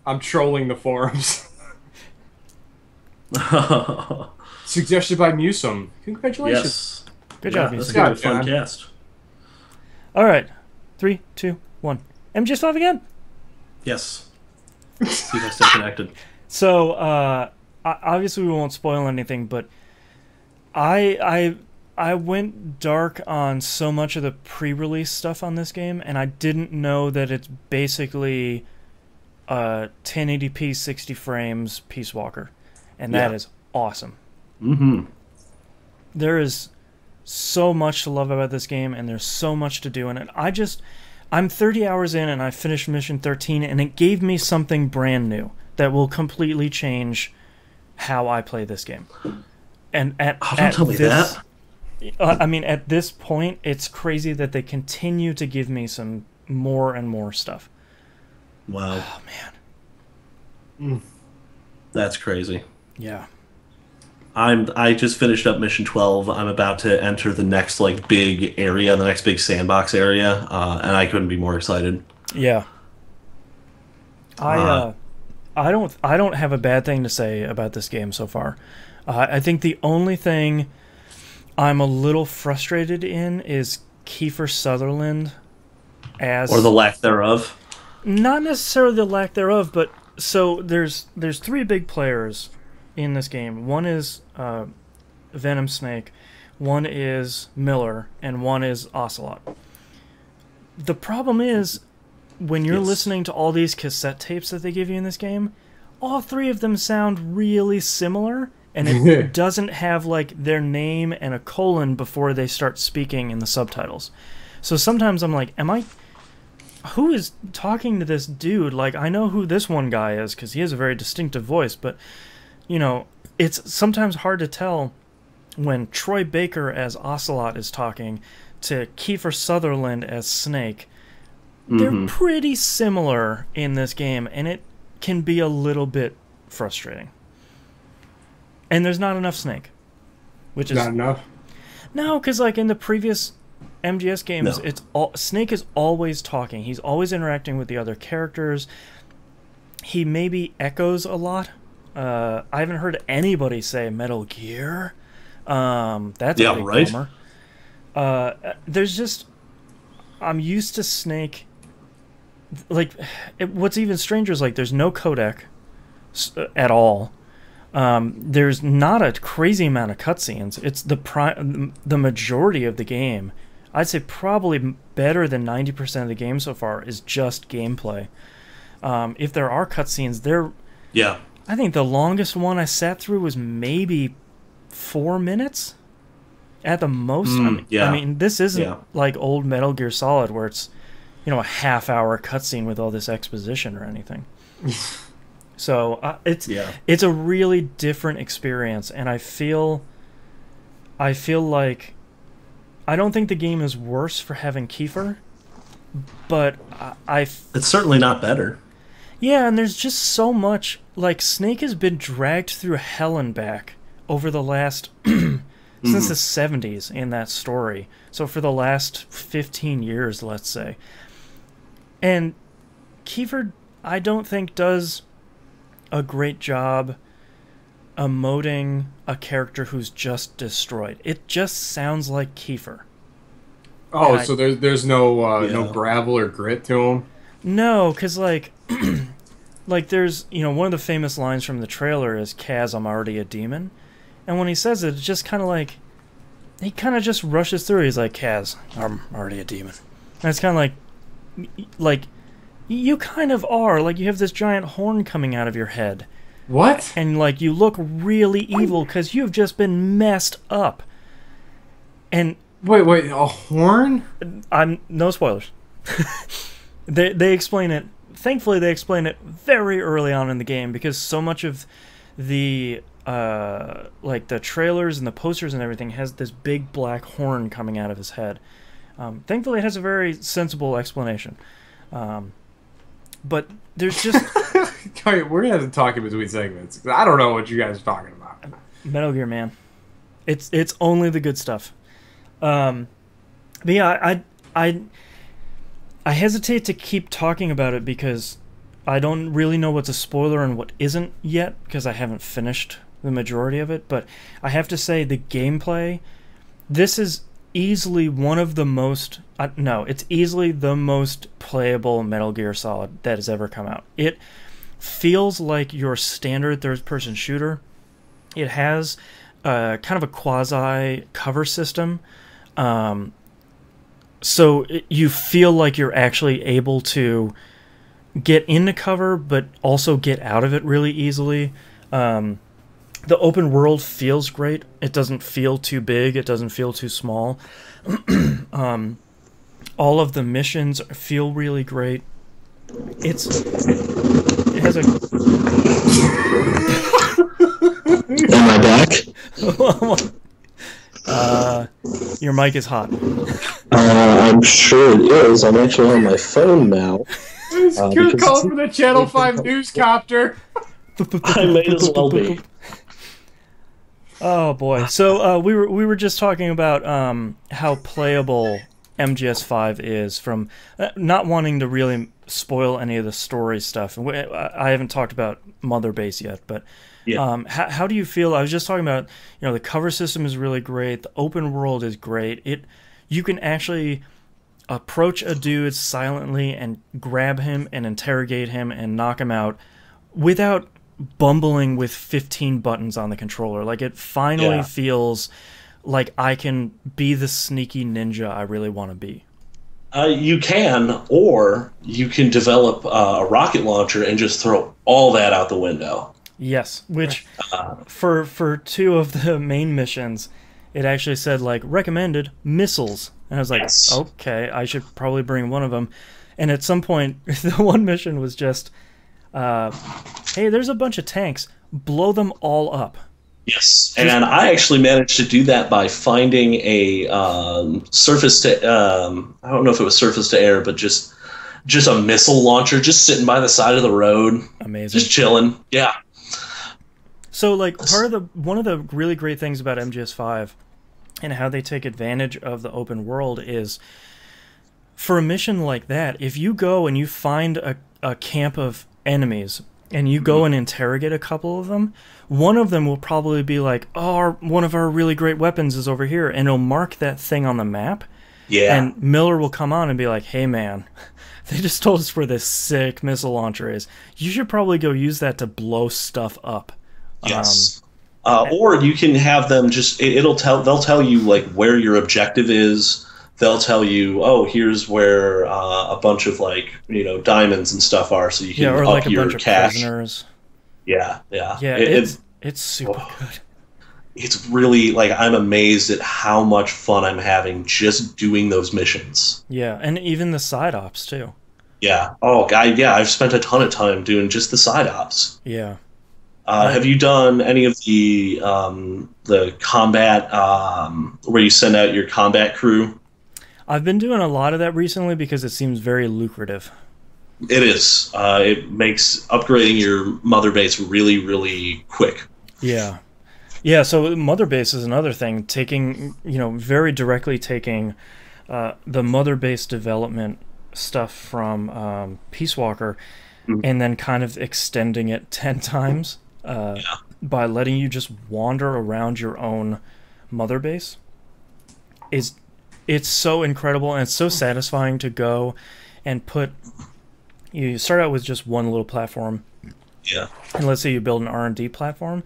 Speaker 3: I'm trolling the forums. Suggested by Musum. Congratulations.
Speaker 1: Yes.
Speaker 2: Good job,
Speaker 1: That's
Speaker 2: Musum.
Speaker 1: gonna be a
Speaker 3: John.
Speaker 1: fun cast.
Speaker 2: All right. 3, 2, 1. MGS5 again.
Speaker 1: Yes. See if I stay connected.
Speaker 2: So, obviously we won't spoil anything, but I went dark on so much of the pre-release stuff on this game, and I didn't know that it's basically 1080p 60 frames Peace Walker, and that is awesome.
Speaker 1: Mm-hmm.
Speaker 2: There is so much to love about this game, and there's so much to do in it. I'm 30 hours in, and I finished mission 13, and it gave me something brand new that will completely change how I play this game. And
Speaker 1: Don't tell me that.
Speaker 2: I mean, at this point, it's crazy that they continue to give me some more and more stuff.
Speaker 1: Wow.
Speaker 2: Oh, man.
Speaker 1: That's crazy.
Speaker 2: Yeah.
Speaker 1: I just finished up mission 12. I'm about to enter the next big area, the next big sandbox area, and I couldn't be more excited.
Speaker 2: Yeah. I don't have a bad thing to say about this game so far. I think the only thing I'm a little frustrated in is Kiefer Sutherland
Speaker 1: Or the lack thereof.
Speaker 2: Not necessarily the lack thereof, but so there's 3 big players in this game. One is Venom Snake, one is Miller, and one is Ocelot. The problem is, when you're listening to all these cassette tapes that they give you in this game, all 3 of them sound really similar, and it doesn't have their name and a colon before they start speaking in the subtitles. So sometimes I'm like, who is talking to this dude? I know who this one guy is because he has a very distinctive voice, but it's sometimes hard to tell when Troy Baker as Ocelot is talking to Kiefer Sutherland as Snake. They're pretty similar in this game, and it can be a little bit frustrating. And there's not enough Snake, which is
Speaker 3: not enough.
Speaker 2: No, because in the previous MGS games, Snake is always talking. He's always interacting with the other characters. He maybe echoes a lot. I haven't heard anybody say Metal Gear. That's a big bummer. There's just, I'm used to Snake. What's even stranger is there's no codec at all. There's not a crazy amount of cutscenes. It's the majority of the game. I'd say probably better than 90% of the game so far is just gameplay. If there are cutscenes, I think the longest one I sat through was maybe 4 minutes at the most. I mean, this isn't like old Metal Gear Solid where it's a half-hour cutscene with all this exposition or anything. So it's a really different experience, and I feel like I don't think the game is worse for having Kiefer, but
Speaker 1: it's certainly not better.
Speaker 2: Yeah, and there's just so much. Snake has been dragged through hell and back over the last since the 70s in that story. So for the last 15 years, let's say. And Kiefer, I don't think, does a great job emoting a character who's just destroyed. It just sounds like Kiefer.
Speaker 3: Oh, so there's no gravel or grit to him?
Speaker 2: No, because there's one of the famous lines from the trailer is "Kaz, I'm already a demon," and when he says it, it's just kind of he kind of just rushes through. He's like, "Kaz, I'm already a demon," and it's kind of you kind of are. You have this giant horn coming out of your head.
Speaker 3: What?
Speaker 2: And you look really evil because you've just been messed up. And
Speaker 3: wait, a horn?
Speaker 2: I'm no spoilers. They explain it. Thankfully, they explain it very early on in the game because so much of the the trailers and the posters and everything has this big black horn coming out of his head. Thankfully, it has a very sensible explanation. But there's just
Speaker 3: we're gonna have to talk in between segments. I don't know what you guys are talking about.
Speaker 2: Metal Gear, man. It's only the good stuff. But yeah, I hesitate to keep talking about it because I don't really know what's a spoiler and what isn't yet because I haven't finished the majority of it. But I have to say the gameplay, this is easily one of the most it's easily the most playable Metal Gear Solid that has ever come out. It feels like your standard third-person shooter. It has kind of a quasi cover system, so you feel like you're actually able to get into cover but also get out of it really easily. The open world feels great. It doesn't feel too big. It doesn't feel too small. All of the missions feel really great. It has a...
Speaker 4: Am I back?
Speaker 2: Your mic is hot.
Speaker 4: I'm sure it is. I'm actually on my phone now.
Speaker 3: You're calling for the Channel 5 newscopter.
Speaker 1: I may as well be.
Speaker 2: Oh boy! So we were just talking about how playable MGS5 is, from not wanting to really spoil any of the story stuff. And I haven't talked about Mother Base yet, but
Speaker 1: Yeah.
Speaker 2: How do you feel? I was just talking about, the cover system is really great. The open world is great. You can actually approach a dude silently and grab him and interrogate him and knock him out without bumbling with 15 buttons on the controller. Like, it finally feels like I can be the sneaky ninja I really want to be.
Speaker 1: You can, or you can develop a rocket launcher and just throw all that out the window.
Speaker 2: Yes, which for two of the main missions, it actually said, like, recommended missiles. And I was like, okay, I should probably bring one of them. And at some point, the one mission was just, hey, there's a bunch of tanks. Blow them all up.
Speaker 1: Yes, and I actually managed to do that by finding a surface to, I don't know if it was surface to air, but just a missile launcher just sitting by the side of the road.
Speaker 2: Amazing.
Speaker 1: Just chilling. Yeah.
Speaker 2: So, like, one of the really great things about MGS5 and how they take advantage of the open world is, for a mission like that, if you go and you find a camp of enemies and you go and interrogate a couple of them, one of them will probably be like, oh, one of our really great weapons is over here, and it'll mark that thing on the map.
Speaker 1: Yeah.
Speaker 2: And Miller will come on and be like, hey, man, they just told us where this sick missile launcher is. You should probably go use that to blow stuff up.
Speaker 1: Yes. Or you can have them just, they'll tell you, like, where your objective is. They'll tell you, oh, here's where a bunch of, like, diamonds and stuff are, so you can
Speaker 2: or
Speaker 1: up
Speaker 2: like a
Speaker 1: your
Speaker 2: bunch of
Speaker 1: cash.
Speaker 2: prisoners.
Speaker 1: Yeah.
Speaker 2: Yeah, it's super good.
Speaker 1: It's really, like, I'm amazed at how much fun I'm having just doing those missions.
Speaker 2: Yeah, and even the side ops, too.
Speaker 1: Yeah. Oh, I've spent a ton of time doing just the side ops.
Speaker 2: Yeah.
Speaker 1: Have you done any of the combat where you send out your combat crew?
Speaker 2: I've been doing a lot of that recently because it seems very lucrative.
Speaker 1: It is. It makes upgrading your mother base really, really quick.
Speaker 2: Yeah. Yeah, so mother base is another thing, very directly taking the mother base development stuff from Peace Walker and then kind of extending it 10 times by letting you just wander around your own mother base. It's so incredible, and it's so satisfying to go and you start out with just one little platform.
Speaker 1: Yeah.
Speaker 2: And let's say you build an R&D platform.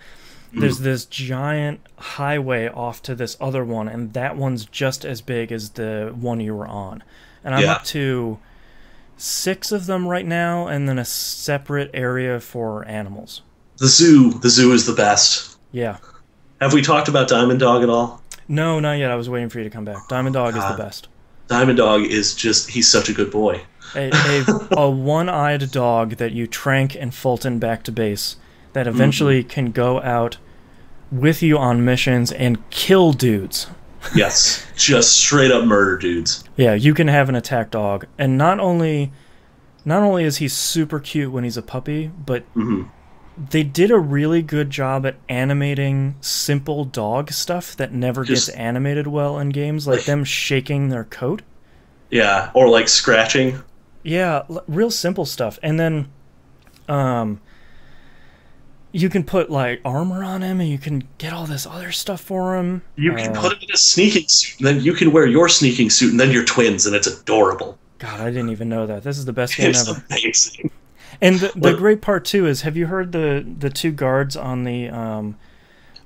Speaker 2: There's this giant highway off to this other one, and that one's just as big as the one you were on. And I'm up to 6 of them right now, and then a separate area for animals. The
Speaker 1: zoo is the best.
Speaker 2: Yeah.
Speaker 1: Have we talked about Diamond Dog at all?
Speaker 2: No, not yet. I was waiting for you to come back. Diamond Dog is the best.
Speaker 1: Diamond Dog is he's such a good boy.
Speaker 2: A one-eyed dog that you trank and Fulton back to base that eventually can go out with you on missions and kill dudes.
Speaker 1: Yes, just straight up murder dudes.
Speaker 2: Yeah, you can have an attack dog, and not only is he super cute when he's a puppy, but They did a really good job at animating simple dog stuff that never gets animated well in games, like them shaking their coat.
Speaker 1: Yeah, or like scratching.
Speaker 2: Yeah, real simple stuff. And then you can put like armor on him, and you can get all this other stuff for him.
Speaker 1: You can put him in a sneaking suit, and then you can wear your sneaking suit, and then you're twins, and it's adorable.
Speaker 2: God, I didn't even know that. This is the best game
Speaker 1: It's
Speaker 2: ever.
Speaker 1: amazing.
Speaker 2: And the great part too is, have you heard the two guards on the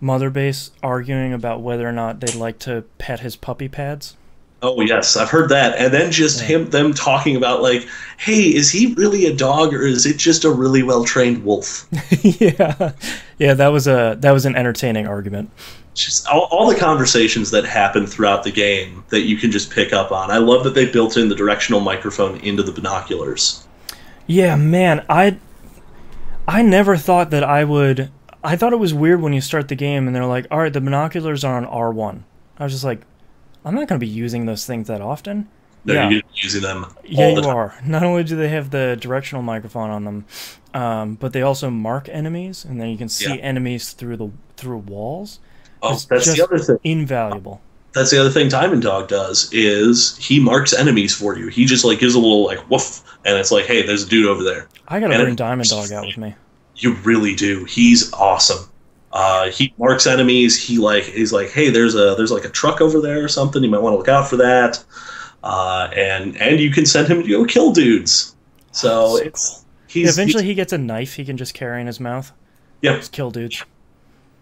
Speaker 2: mother base arguing about whether or not they'd like to pet his puppy pads?
Speaker 1: Oh yes, I've heard that, and then just them talking about like, hey, is he really a dog or is it just a really well trained wolf?
Speaker 2: yeah, that was an entertaining argument.
Speaker 1: Just all the conversations that happen throughout the game that you can just pick up on. I love that they built in the directional microphone into the binoculars.
Speaker 2: Yeah, man, I never thought that I would. I thought it was weird when you start the game and they're like, all right, the binoculars are on R1. I was just like, I'm not going to be using those things that often.
Speaker 1: No,
Speaker 2: yeah.
Speaker 1: You're using them
Speaker 2: Yeah,
Speaker 1: all the
Speaker 2: you
Speaker 1: time.
Speaker 2: are. Not only do they have the directional microphone on them, but they also mark enemies, and then you can see enemies through walls.
Speaker 1: Oh,
Speaker 2: It's
Speaker 1: that's
Speaker 2: just
Speaker 1: the other thing.
Speaker 2: invaluable.
Speaker 1: That's the other thing Diamond Dog does is he marks enemies for you. He just like gives a little like woof, and it's like, hey, there's a dude over there.
Speaker 2: I gotta bring Diamond Dog out with me.
Speaker 1: You really do. He's awesome. He marks enemies. He's like, hey, there's like a truck over there or something. You might want to look out for that. And you can send him to go kill dudes. So
Speaker 2: eventually he gets a knife he can just carry in his mouth.
Speaker 1: Yeah,
Speaker 2: just kill dudes.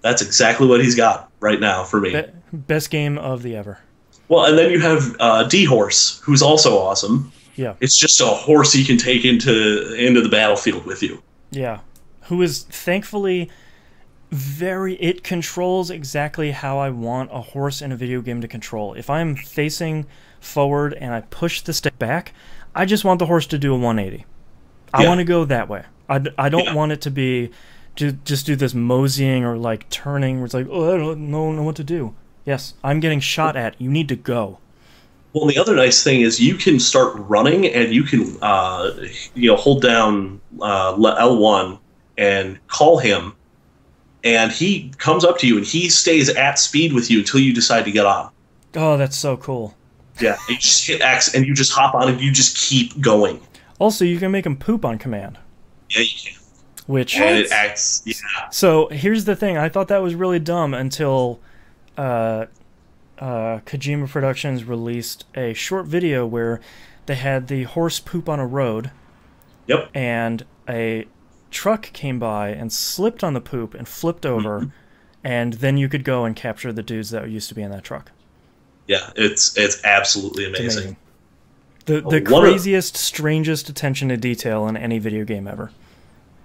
Speaker 1: That's exactly what he's got right now for me.
Speaker 2: Best game of the ever.
Speaker 1: Well, and then you have D-Horse, who's also awesome.
Speaker 2: Yeah.
Speaker 1: It's just a horse you can take into the battlefield with you.
Speaker 2: Yeah. Who is thankfully it controls exactly how I want a horse in a video game to control. If I'm facing forward and I push the stick back, I just want the horse to do a 180. I want to go that way. I don't want it to be just do this moseying or like turning where it's like, oh, I don't know what to do. Yes, I'm getting shot at. You need to go.
Speaker 1: Well, the other nice thing is you can start running and you can hold down L1 and call him, and he comes up to you and he stays at speed with you until you decide to get on.
Speaker 2: Oh, that's so cool.
Speaker 1: Yeah, you just hit X and you just hop on and you just keep going.
Speaker 2: Also, you can make him poop on command.
Speaker 1: Yeah, you can.
Speaker 2: And
Speaker 1: it acts. Yeah.
Speaker 2: So here's the thing. I thought that was really dumb until Kojima Productions released a short video where they had the horse poop on a road.
Speaker 1: Yep.
Speaker 2: And a truck came by and slipped on the poop and flipped over, and then you could go and capture the dudes that used to be in that truck.
Speaker 1: Yeah, it's absolutely amazing.
Speaker 2: The craziest, strangest attention to detail in any video game ever.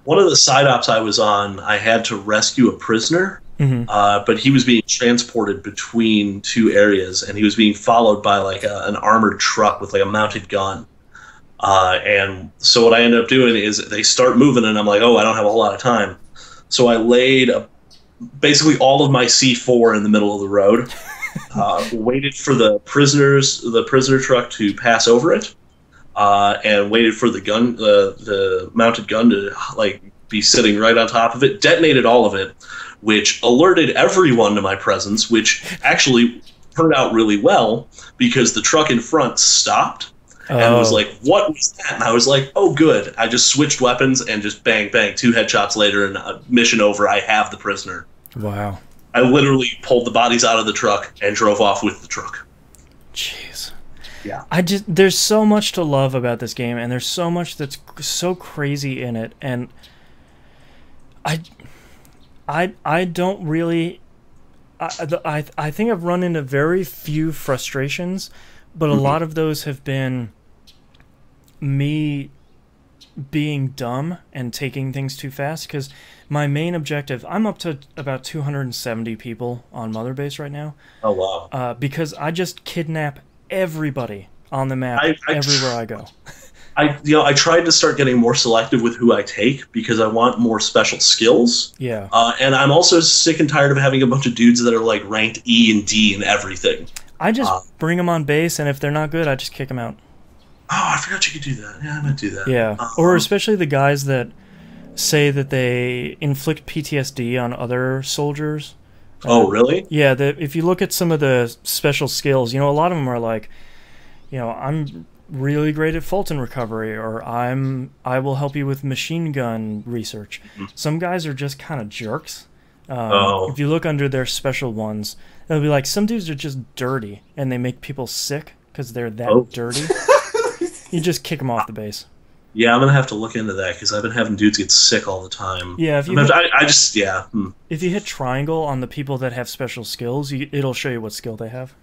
Speaker 1: One of the side ops I was on, I had to rescue a prisoner, but he was being transported between two areas, and he was being followed by like an armored truck with like a mounted gun. And so what I ended up doing is they start moving, and I'm like, oh, I don't have a whole lot of time. So I laid basically all of my C4 in the middle of the road, waited for the prisoner truck to pass over it, and waited for the mounted gun to like be sitting right on top of it, detonated all of it, which alerted everyone to my presence, which actually turned out really well because the truck in front stopped. And was like, what was that? And I was like, oh, good. I just switched weapons and just bang, bang, 2 headshots later, and mission over. I have the prisoner.
Speaker 2: Wow.
Speaker 1: I literally pulled the bodies out of the truck and drove off with the truck.
Speaker 2: Jeez.
Speaker 1: Yeah.
Speaker 2: There's so much to love about this game, and there's so much that's so crazy in it, and I don't really... I think I've run into very few frustrations, but a lot of those have been me being dumb and taking things too fast, because my main objective, I'm up to about 270 people on Mother Base right now.
Speaker 1: Oh, wow.
Speaker 2: Because I just kidnap everybody on the map everywhere I go.
Speaker 1: I tried to start getting more selective with who I take because I want more special skills.
Speaker 2: Yeah.
Speaker 1: And I'm also sick and tired of having a bunch of dudes that are like ranked E and D and everything.
Speaker 2: I just bring them on base, and if they're not good, I just kick them out.
Speaker 1: Oh, I forgot you could do that. Yeah, I might do that.
Speaker 2: Yeah, or especially the guys that... say that they inflict PTSD on other soldiers.
Speaker 1: Oh, really?
Speaker 2: Yeah, if you look at some of the special skills, a lot of them are like, I'm really great at Fulton recovery, or I will help you with machine gun research. Some guys are just kind of jerks. If you look under their special ones, they'll be like, some dudes are just dirty, and they make people sick because they're that dirty. You just kick them off the base.
Speaker 1: Yeah, I'm gonna have to look into that because I've been having dudes get sick all the time.
Speaker 2: Yeah, if you if you hit triangle on the people that have special skills, it'll show you what skill they have.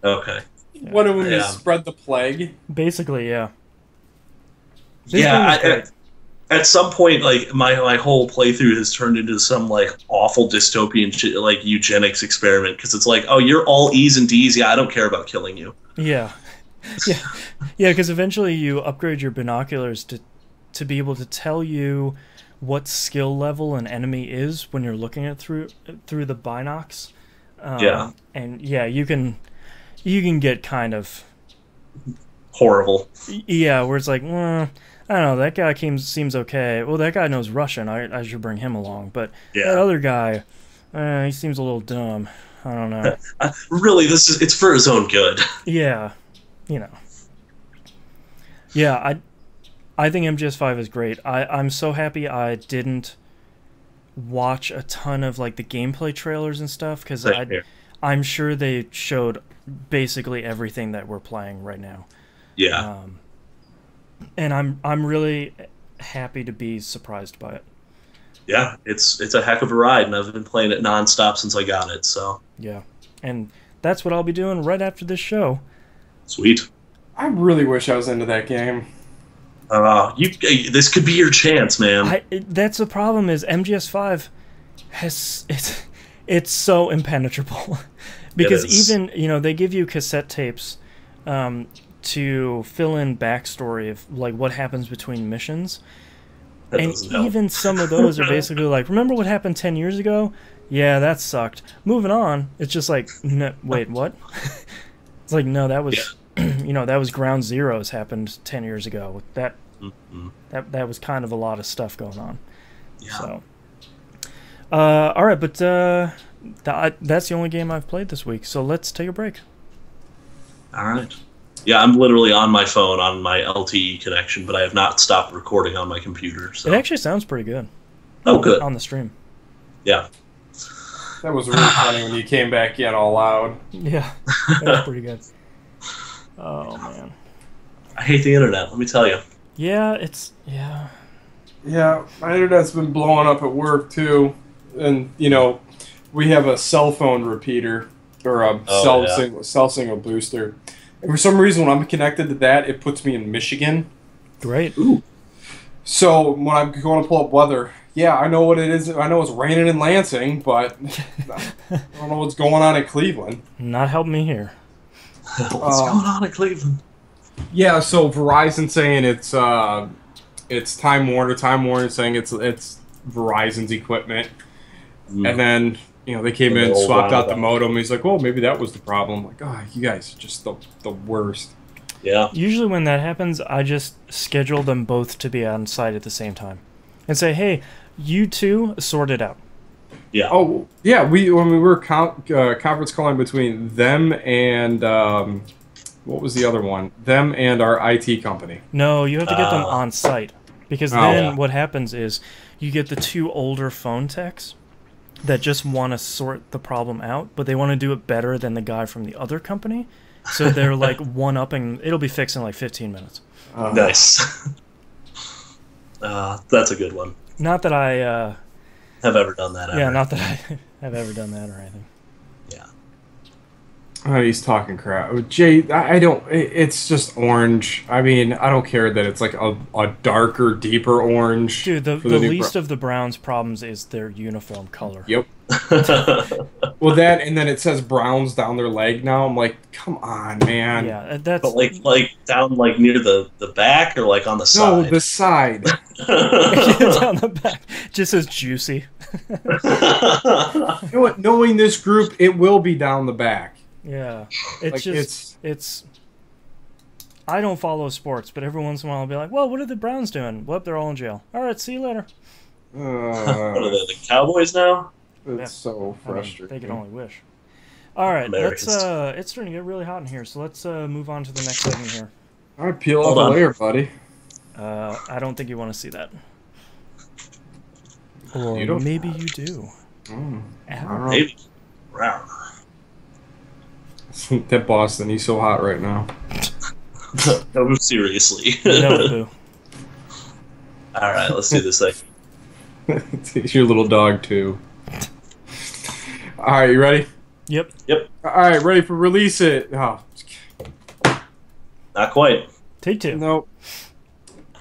Speaker 1: Okay.
Speaker 2: Yeah.
Speaker 3: One of them is spread the plague.
Speaker 2: Basically, yeah.
Speaker 1: At some point, like my whole playthrough has turned into some like awful dystopian shit, like eugenics experiment, because it's like, oh, you're all E's and D's. Yeah, I don't care about killing you.
Speaker 2: Yeah. Yeah, because eventually you upgrade your binoculars to be able to tell you what skill level an enemy is when you're looking at through the binocs. And yeah, you can get kind of
Speaker 1: horrible.
Speaker 2: Yeah, where it's like, I don't know, that guy seems okay. Well, that guy knows Russian. I should bring him along. But that other guy, he seems a little dumb. I don't know.
Speaker 1: Really, it's for his own good.
Speaker 2: Yeah. Yeah, I think MGS5 is great. I'm so happy I didn't watch a ton of like the gameplay trailers and stuff, because I'm sure they showed basically everything that we're playing right now.
Speaker 1: Yeah.
Speaker 2: And I'm really happy to be surprised by it.
Speaker 1: Yeah, it's a heck of a ride, and I've been playing it nonstop since I got it. So
Speaker 2: yeah, and that's what I'll be doing right after this show.
Speaker 1: Sweet.
Speaker 3: I really wish I was into that game.
Speaker 1: This could be your chance, man.
Speaker 2: That's the problem. Is MGS5 it's so impenetrable because even they give you cassette tapes to fill in backstory of like what happens between missions, and even some of those are basically like, remember what happened 10 years ago? Yeah, that sucked. Moving on. It's just like, no, wait, what? It's like, no, that was that was Ground Zeroes happened 10 years ago. That was kind of a lot of stuff going on. Yeah. So, all right, but that's the only game I've played this week. So let's take a break.
Speaker 1: All right. Yeah, I'm literally on my phone on my LTE connection, but I have not stopped recording on my computer. So.
Speaker 2: It actually sounds pretty good.
Speaker 1: Oh, good.
Speaker 2: On the stream.
Speaker 1: Yeah.
Speaker 3: That was really funny when you came back in all loud.
Speaker 2: Yeah, that was pretty good. Oh, man.
Speaker 1: I hate the internet, let me tell you.
Speaker 2: Yeah,
Speaker 3: Yeah, my internet's been blowing up at work, too. And, we have a cell phone repeater, or a cell single booster. And for some reason, when I'm connected to that, it puts me in Michigan.
Speaker 2: Great.
Speaker 1: Ooh.
Speaker 3: So when I'm going to pull up weather, yeah, I know what it is. I know it's raining in Lansing, but I don't know what's going on in Cleveland.
Speaker 2: Not helping me here.
Speaker 1: What's going on in Cleveland?
Speaker 3: Yeah, so Verizon saying it's Time Warner. Time Warner saying it's Verizon's equipment, and then they came in, swapped out the modem. He's like, "Well, maybe that was the problem." Like, oh, you guys are just the worst.
Speaker 1: Yeah.
Speaker 2: Usually when that happens, I just schedule them both to be on site at the same time, and say, "Hey, you two sort it out."
Speaker 1: Yeah.
Speaker 3: Oh, yeah. We were conference calling between them and what was the other one? Them and our IT company.
Speaker 2: No, you have to get them on site, because then what happens is you get the two older phone techs that just want to sort the problem out, but they want to do it better than the guy from the other company. So they're like one-upping. It'll be fixed in like 15 minutes.
Speaker 1: Nice. That's a good one.
Speaker 2: Not that I
Speaker 1: have ever done that ever.
Speaker 2: Yeah, not that I have ever done that or anything.
Speaker 1: Yeah.
Speaker 3: Oh, he's talking crap. Jay, I don't... It's just orange. I mean, I don't care that it's like a darker, deeper orange.
Speaker 2: Dude, the least of the Browns' problems is their uniform color.
Speaker 3: Yep. Well, that, and then it says Browns down their leg now. I'm like, come on, man.
Speaker 2: Yeah, that's...
Speaker 1: But like down like near the back or like on the side?
Speaker 3: No, the side.
Speaker 2: Down the back. Just as juicy.
Speaker 3: You know what? Knowing this group, it will be down the back.
Speaker 2: Yeah, it's
Speaker 3: like,
Speaker 2: just it's. I don't follow sports, but every once in a while I'll be like, "Well, what are the Browns doing? Well, they're all in jail. All right, see you later."
Speaker 1: What are they, the Cowboys now?
Speaker 3: It's so
Speaker 2: I mean,
Speaker 3: frustrating.
Speaker 2: they could only wish. All right, let's.
Speaker 1: Americans.
Speaker 2: It's starting to get really hot in here, so let's move on to the next segment here.
Speaker 3: All right, peel
Speaker 1: Hold
Speaker 3: off
Speaker 1: on.
Speaker 3: a layer, buddy.
Speaker 2: I don't think you want to see that. Or
Speaker 3: You don't-
Speaker 2: maybe you do.
Speaker 3: Mm, I
Speaker 2: Ow.
Speaker 3: don't know.
Speaker 1: Maybe. Wow.
Speaker 3: That Boston, he's so hot right now.
Speaker 1: No, seriously.
Speaker 2: No, boo.
Speaker 1: All right, let's do this thing.
Speaker 3: It's your little dog too. All right, you ready?
Speaker 2: Yep.
Speaker 3: All right, ready for release it. Oh,
Speaker 1: Not quite.
Speaker 2: Take two.
Speaker 3: nope.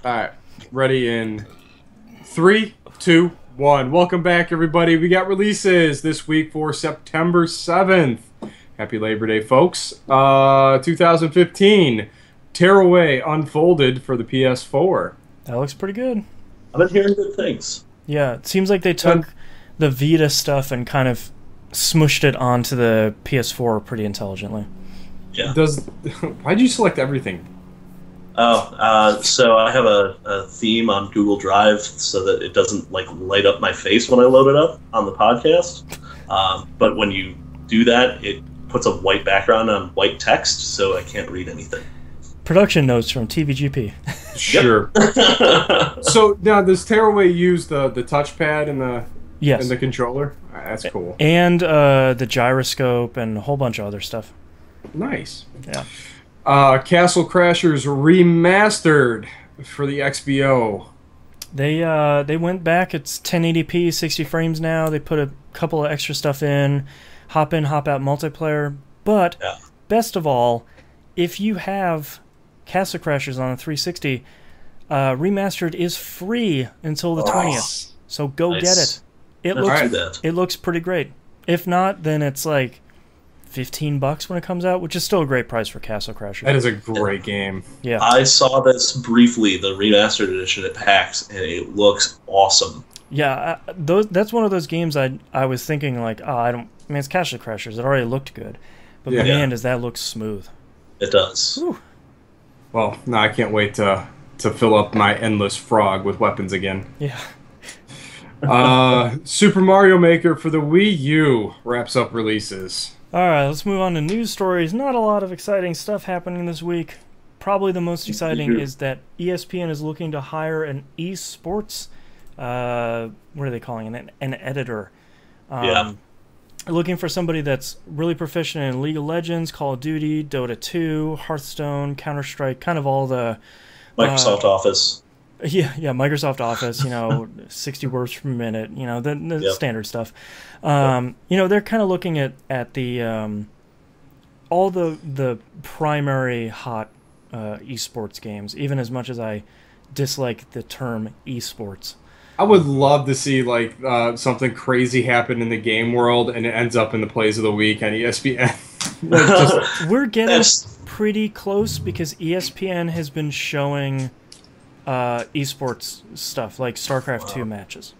Speaker 3: All right, ready in 3, 2, 1. Welcome back, everybody. We got releases this week for September 7th. Happy Labor Day, folks. 2015, Tearaway Unfolded for the PS4.
Speaker 2: That looks pretty good.
Speaker 1: I've been hearing good things.
Speaker 2: Yeah, it seems like they took the Vita stuff and kind of smushed it onto the PS4 pretty intelligently.
Speaker 1: Yeah.
Speaker 3: Why'd you select everything?
Speaker 1: Oh, so I have a theme on Google Drive so that it doesn't like light up my face when I load it up on the podcast. But when you do that, it puts a white background on white text, so I can't read anything.
Speaker 2: Production notes from TVGP.
Speaker 3: Sure. So now does Tearaway use the touchpad and the
Speaker 2: Yes.
Speaker 3: and the controller? That's cool.
Speaker 2: And the gyroscope and a whole bunch of other stuff.
Speaker 3: Nice.
Speaker 2: Yeah.
Speaker 3: Castle Crashers Remastered for the XBO.
Speaker 2: They went back. It's 1080p, 60 frames now. They put a couple of extra stuff in, hop in, hop out multiplayer. But
Speaker 1: Yeah.
Speaker 2: best of all, if you have Castle Crashers on the 360, Remastered is free until the 20th. So go
Speaker 1: Nice.
Speaker 2: get it. It
Speaker 1: Let's
Speaker 2: looks
Speaker 1: do that.
Speaker 2: it looks pretty great. If not, then it's like $15 when it comes out, which is still a great price for Castle Crashers.
Speaker 3: That is a great game.
Speaker 2: Yeah.
Speaker 1: I saw this briefly, the remastered edition at PAX, and it looks awesome.
Speaker 2: Yeah, that's one of those games I was thinking like, oh, I mean, it's Castle Crashers. It already looked good. But
Speaker 3: Yeah.
Speaker 2: man, does that look smooth.
Speaker 1: It does.
Speaker 2: Whew.
Speaker 3: Well, now I can't wait to fill up my endless frog with weapons again.
Speaker 2: Yeah.
Speaker 3: Super Mario Maker for the Wii U wraps up releases.
Speaker 2: All right, let's move on to news stories. Not a lot of exciting stuff happening this week. Probably the most exciting is that ESPN is looking to hire an esports, what are they calling it? An editor.
Speaker 1: Yeah.
Speaker 2: Looking for somebody that's really proficient in League of Legends, Call of Duty, Dota 2, Hearthstone, Counter-Strike, kind of all the...
Speaker 1: Microsoft Office.
Speaker 2: Yeah, Microsoft Office, 60 words per minute, the
Speaker 1: Yep.
Speaker 2: standard stuff. They're kind of looking at the all the primary hot esports games, even as much as I dislike the term esports.
Speaker 3: I would love to see something crazy happen in the game world, and it ends up in the plays of the week on ESPN.
Speaker 2: We're getting
Speaker 1: That's-
Speaker 2: pretty close because ESPN has been showing esports stuff like StarCraft 2 matches.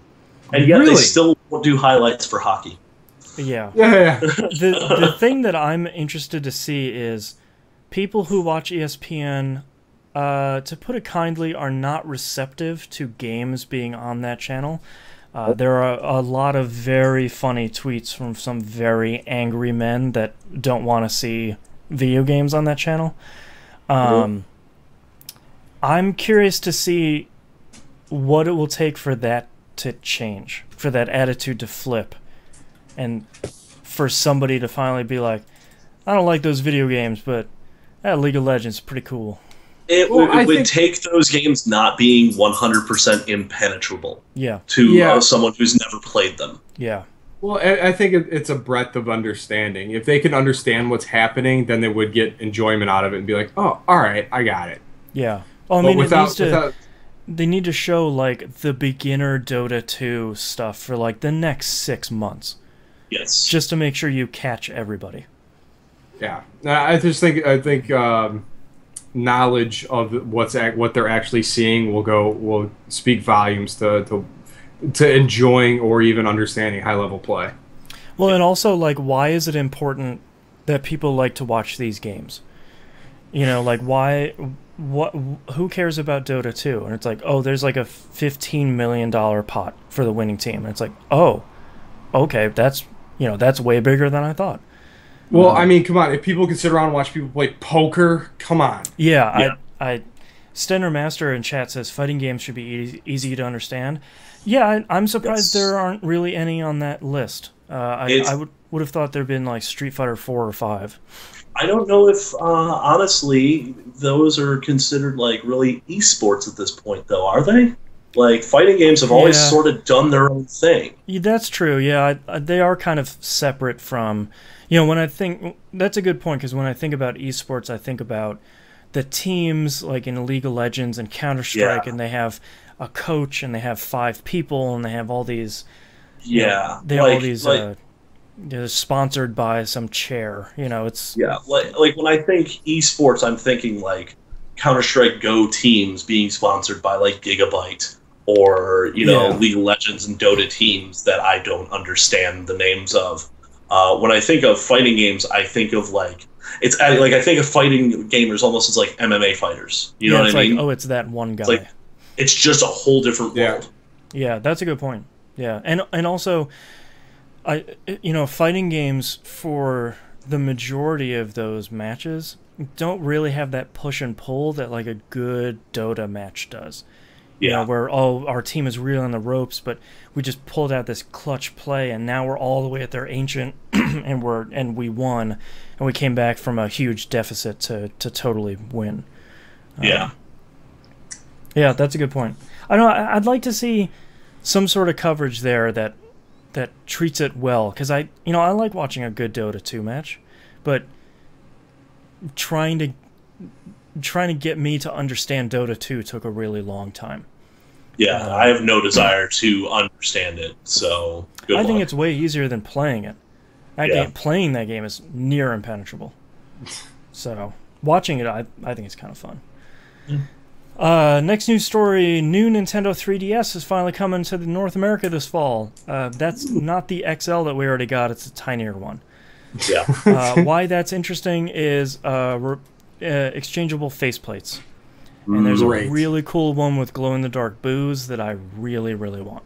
Speaker 1: And yet
Speaker 3: Really?
Speaker 1: they still won't do highlights for hockey.
Speaker 2: Yeah.
Speaker 3: Yeah.
Speaker 2: The thing that I'm interested to see is people who watch ESPN, to put it kindly, are not receptive to games being on that channel. There are a lot of very funny tweets from some very angry men that don't want to see video games on that channel. I'm curious to see what it will take for that to change, for that attitude to flip, and for somebody to finally be like, I don't like those video games, but League of Legends is pretty cool.
Speaker 1: It
Speaker 3: Well, I
Speaker 1: would
Speaker 3: think-
Speaker 1: take those games not being 100% impenetrable
Speaker 2: Yeah,
Speaker 1: to someone who's never played them.
Speaker 2: yeah.
Speaker 3: Well, I think it's a breadth of understanding. If they can understand what's happening, then they would get enjoyment out of it and be like, "Oh, all right, I got it."
Speaker 2: Yeah. Well, I
Speaker 3: But
Speaker 2: mean,
Speaker 3: without
Speaker 2: they need to show like the beginner Dota 2 stuff for like the next 6 months,
Speaker 1: Yes.
Speaker 2: just to make sure you catch everybody.
Speaker 3: yeah, I think knowledge of what they're actually seeing will speak volumes to enjoying or even understanding high level play.
Speaker 2: Well, and also like, why is it important that people like to watch these games? Like why what? Who cares about Dota 2? And it's like, oh, there's like a $15 million pot for the winning team. And it's like, oh, okay, that's way bigger than I thought.
Speaker 3: Well, I mean, come on. If people can sit around and watch people play poker, come on.
Speaker 2: Yeah. I Stender Master in chat says fighting games should be easy to understand. Yeah, I'm surprised there aren't really any on that list. I would have thought there'd been like Street Fighter 4 or 5.
Speaker 1: I don't know if, honestly, those are considered like really esports at this point, though, are they? Like, fighting games have always sort of done their own thing.
Speaker 2: Yeah, that's true. Yeah, they are kind of separate from, when I think, that's a good point, because when I think about esports, I think about the teams like in League of Legends and Counter-Strike, and they have a coach and they have 5 people and they have all these, they have all these, they're sponsored by some chair, it's...
Speaker 1: Yeah, like when I think esports, I'm thinking like Counter-Strike Go teams being sponsored by like Gigabyte, or League of Legends and Dota teams that I don't understand the names of. When I think of fighting games, I think of like I think of fighting gamers almost as like MMA fighters. You know what I mean?
Speaker 2: Like, oh, it's that one guy.
Speaker 1: It's just a whole different world.
Speaker 2: Yeah, that's a good point. Yeah, and also, fighting games for the majority of those matches don't really have that push and pull that like a good Dota match does. Where our team is really on the ropes, but we just pulled out this clutch play, and now we're all the way at their ancient, and we won, and we came back from a huge deficit to totally win. Yeah, that's a good point. I'd like to see some sort of coverage there that treats it well, because I like watching a good Dota 2 match, but trying to get me to understand Dota 2 took a really long time.
Speaker 1: Yeah, I have no desire to understand it, so good
Speaker 2: I think
Speaker 1: luck.
Speaker 2: it's way easier than playing it. Playing that game is near impenetrable. So, watching it, I think it's kind of fun. Next news story, new Nintendo 3DS is finally coming to North America this fall. That's not the XL that we already got, it's a tinier one.
Speaker 1: Yeah.
Speaker 2: Why that's interesting is exchangeable faceplates. And there's a really cool one with glow-in-the-dark booze that I really, really want.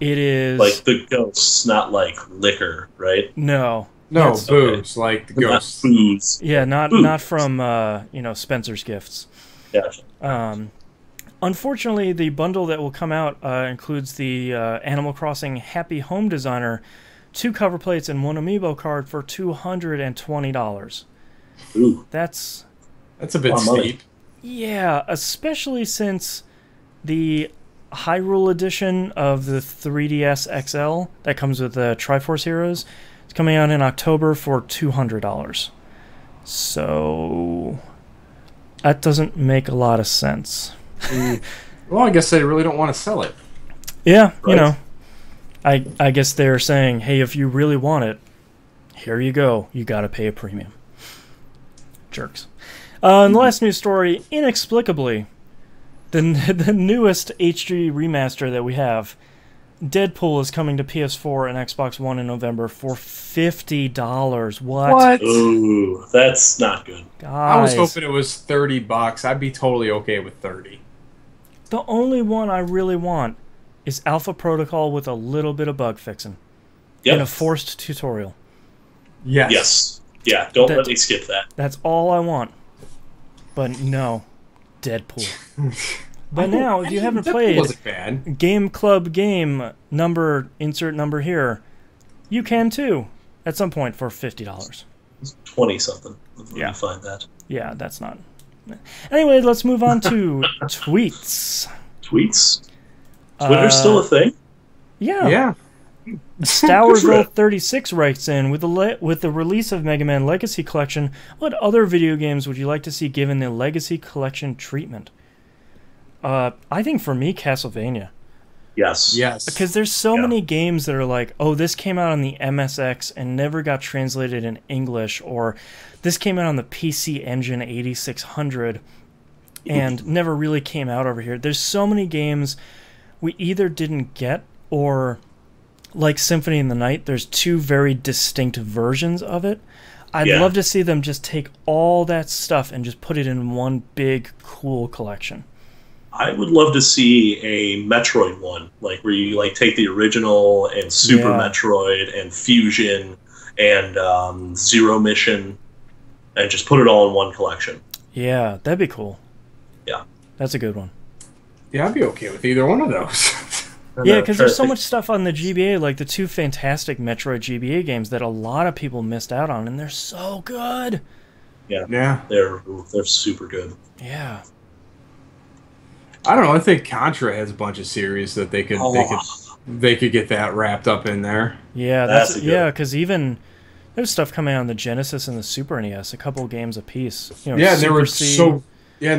Speaker 2: It is...
Speaker 1: Like the ghosts, not like liquor, right?
Speaker 3: No, booze, like the ghosts.
Speaker 1: Not booze.
Speaker 2: Yeah, not from, Spencer's Gifts.
Speaker 1: Gotcha.
Speaker 2: Unfortunately, the bundle that will come out includes the Animal Crossing Happy Home Designer, 2 cover plates, and 1 amiibo card for $220.
Speaker 1: Ooh.
Speaker 3: That's a bit steep.
Speaker 2: Yeah, especially since the Hyrule edition of the 3DS XL that comes with the Triforce Heroes is coming out in October for $200. So that doesn't make a lot of sense.
Speaker 3: Well, I guess they really don't want to sell it.
Speaker 2: Yeah, right. I guess they're saying, hey, if you really want it, here you go. You got to pay a premium. Jerks. And the last news story, inexplicably, the newest HD remaster that we have, Deadpool, is coming to PS4 and Xbox One in November for $50. What?
Speaker 1: Ooh, that's not good.
Speaker 2: Guys,
Speaker 3: I was hoping it was $30. I'd be totally okay with 30.
Speaker 2: The only one I really want is Alpha Protocol with a little bit of bug fixing. In a forced tutorial.
Speaker 1: Yes. Yeah, don't let me skip that.
Speaker 2: That's all I want. But no, Deadpool. But now, if you haven't played Game Club Game number, insert number here, you can too, at some point for $50.
Speaker 1: 20-something. Yeah. You find that.
Speaker 2: Yeah, that's not... Anyway, let's move on to tweets.
Speaker 1: Tweets? Twitter's still a thing?
Speaker 2: Yeah. Stourville36 writes in, with the release of Mega Man Legacy Collection, what other video games would you like to see given the Legacy Collection treatment? I think for me, Castlevania.
Speaker 1: Yes.
Speaker 2: Because there's so many games that are like, oh, this came out on the MSX and never got translated in English, or this came out on the PC Engine 8600 and never really came out over here. There's so many games we either didn't get, or like Symphony in the Night, there's 2 very distinct versions of it. I'd love to see them just take all that stuff and just put it in one big, cool collection.
Speaker 1: I would love to see a Metroid one, like where you like take the original and Super Metroid and Fusion and Zero Mission and just put it all in one collection.
Speaker 2: Yeah, that'd be cool.
Speaker 1: Yeah.
Speaker 2: That's a good one.
Speaker 3: Yeah, I'd be okay with either one of those.
Speaker 2: Yeah, because there's so much stuff on the GBA, like the 2 fantastic Metroid GBA games that a lot of people missed out on, and they're so good.
Speaker 1: Yeah. They're super good.
Speaker 2: Yeah.
Speaker 3: I don't know. I think Contra has a bunch of series that they could get that wrapped up in there.
Speaker 2: Yeah, because even there's stuff coming out on the Genesis and the Super NES, a couple games apiece. You know,
Speaker 3: and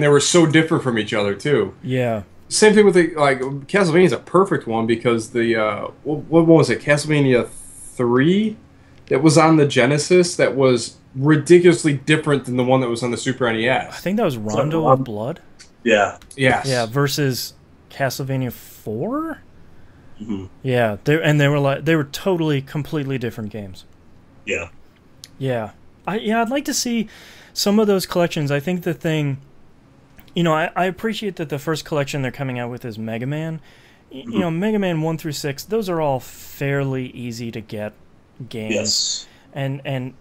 Speaker 3: they were so different from each other too.
Speaker 2: Yeah.
Speaker 3: Same thing with Castlevania is a perfect one because the what was it, Castlevania 3 that was on the Genesis that was ridiculously different than the one that was on the Super NES.
Speaker 2: I think that was Rondo of Blood.
Speaker 1: Yeah.
Speaker 3: Yes.
Speaker 2: Yeah, versus Castlevania 4.
Speaker 1: Mm-hmm.
Speaker 2: Yeah, they were totally completely different games.
Speaker 1: Yeah.
Speaker 2: Yeah. I'd like to see some of those collections. I think the thing, you know, I appreciate that the first collection they're coming out with is Mega Man.
Speaker 1: Mm-hmm.
Speaker 2: You know, Mega Man 1 through 6, those are all fairly easy to get games.
Speaker 1: Yes.
Speaker 2: And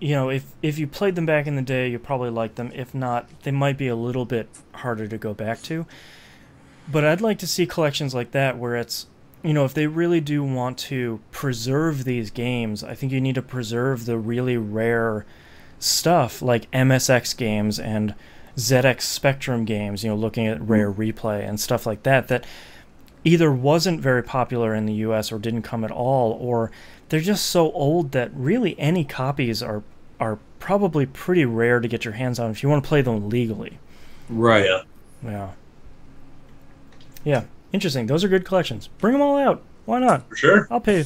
Speaker 2: you know, if you played them back in the day, you probably like them. If not, they might be a little bit harder to go back to. But I'd like to see collections like that where it's, you know, if they really do want to preserve these games, I think you need to preserve the really rare stuff like MSX games and ZX Spectrum games, you know, looking at Rare Replay and stuff like that, that either wasn't very popular in the US or didn't come at all, or they're just so old that really any copies are probably pretty rare to get your hands on if you want to play them legally.
Speaker 3: Right.
Speaker 2: Yeah. Yeah. Interesting. Those are good collections. Bring them all out. Why not?
Speaker 1: For sure.
Speaker 2: I'll pay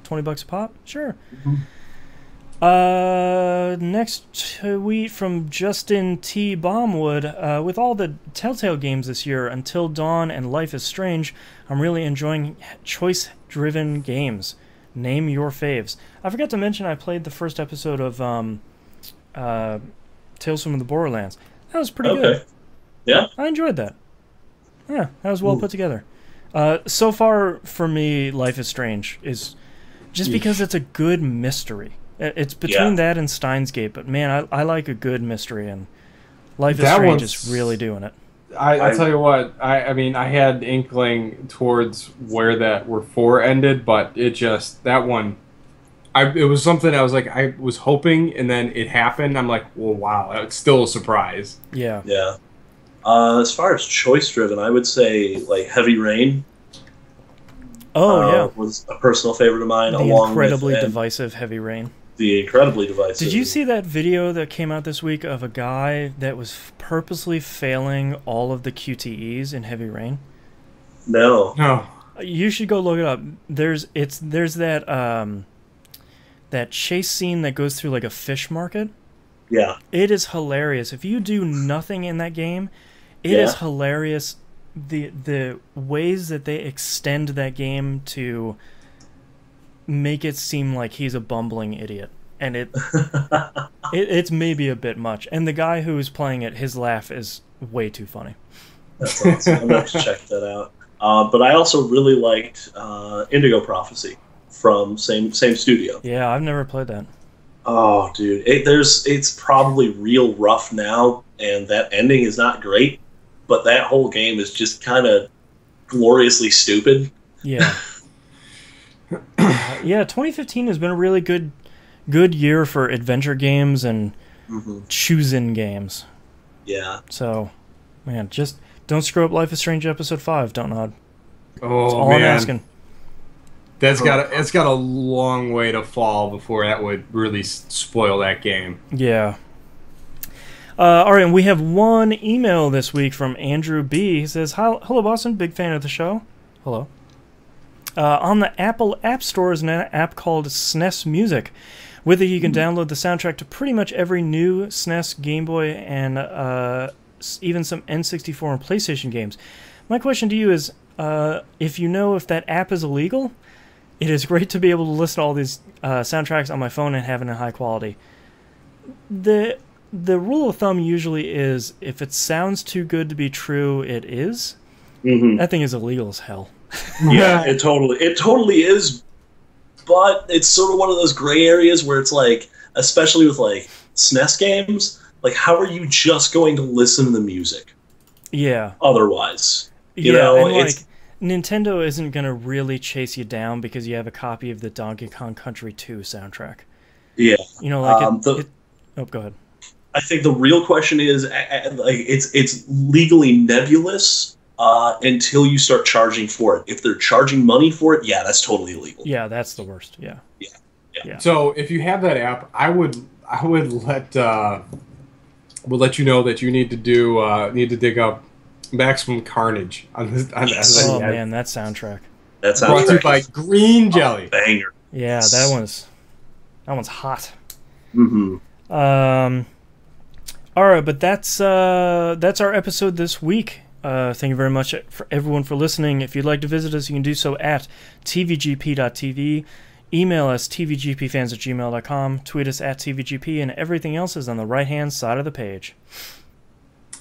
Speaker 2: $20 a pop. Sure.
Speaker 1: Mm-hmm.
Speaker 2: Next tweet from Justin T. Bombwood. With all the Telltale games this year, Until Dawn and Life is Strange, I'm really enjoying choice-driven games. Name your faves. I forgot to mention I played the first episode of Tales from the Borderlands. That was pretty good.
Speaker 1: Yeah?
Speaker 2: I enjoyed that. Yeah, that was well put together. So far, for me, Life is Strange is just because it's a good mystery. It's between that and Steins Gate, but man, I like a good mystery, and Life is Strange is really doing it.
Speaker 3: I tell you what, I mean, I had inkling towards where 4 ended, but it just, that one, it was something I was like, I was hoping, and then it happened. I'm like, well, wow, it's still a surprise.
Speaker 2: Yeah.
Speaker 1: Yeah. As far as choice-driven, I would say, like, Heavy Rain. Was a personal favorite of mine.
Speaker 2: The
Speaker 1: along
Speaker 2: incredibly
Speaker 1: with,
Speaker 2: divisive Heavy Rain.
Speaker 1: The incredibly divisive.
Speaker 2: Did you see that video that came out this week of a guy that was purposely failing all of the QTEs in Heavy Rain?
Speaker 1: No.
Speaker 2: You should go look it up. There's that that chase scene that goes through like a fish market.
Speaker 1: Yeah.
Speaker 2: It is hilarious. If you do nothing in that game, it is hilarious. The ways that they extend that game to make it seem like he's a bumbling idiot, and it's maybe a bit much. And the guy who's playing it, his laugh is way too funny.
Speaker 1: That's awesome. I'm gonna have to check that out. But I also really liked Indigo Prophecy from same studio.
Speaker 2: Yeah, I've never played that.
Speaker 1: Oh, dude, it's probably real rough now, and that ending is not great. But that whole game is just kind of gloriously stupid.
Speaker 2: Yeah. Yeah, 2015 has been a really good year for adventure games and choose-in games.
Speaker 1: Yeah.
Speaker 2: So, man, just don't screw up Life is Strange Episode 5, don't nod.
Speaker 3: Oh,
Speaker 2: That's all
Speaker 3: man.
Speaker 2: I'm asking.
Speaker 3: It's got a long way to fall before that would really spoil that game.
Speaker 2: Yeah. All right, and we have one email this week from Andrew B. He says, "Hello, Boston. Big fan of the show. Hello. On the Apple App Store is an app called SNES Music. With it, you can download the soundtrack to pretty much every new SNES, Game Boy, and even some N64 and PlayStation games. My question to you is, if you know if that app is illegal, it is great to be able to listen to all these soundtracks on my phone and have it in high quality. The rule of thumb usually is if it sounds too good to be true, it is.
Speaker 1: Mm-hmm.
Speaker 2: That thing is illegal as hell.
Speaker 1: Yeah, it totally is. But it's sort of one of those gray areas where it's like, especially with like SNES games, like how are you just going to listen to the music?
Speaker 2: Yeah.
Speaker 1: Otherwise, you
Speaker 2: yeah,
Speaker 1: know,
Speaker 2: and
Speaker 1: it's
Speaker 2: Nintendo isn't gonna really chase you down because you have a copy of the Donkey Kong Country 2 soundtrack.
Speaker 1: yeah.
Speaker 2: You know, like oh, go ahead.
Speaker 1: I think the real question is, like, it's legally nebulous until you start charging for it. If they're charging money for it, yeah, that's totally illegal.
Speaker 2: Yeah, that's the worst. Yeah.
Speaker 1: Yeah.
Speaker 3: So if you have that app, I would let you know that you need to dig up Maximum Carnage on this.
Speaker 2: Oh man, that soundtrack.
Speaker 1: That
Speaker 3: brought to you by
Speaker 1: soundtrack
Speaker 3: Green Jelly.
Speaker 1: banger.
Speaker 2: Yeah, that one's hot.
Speaker 1: Mm-hmm.
Speaker 2: All right, but that's our episode this week. Thank you very much for everyone for listening. If you'd like to visit us, you can do so at tvgp.tv. Email us tvgpfans@gmail.com. Tweet us at tvgp, and everything else is on the right-hand side of the page.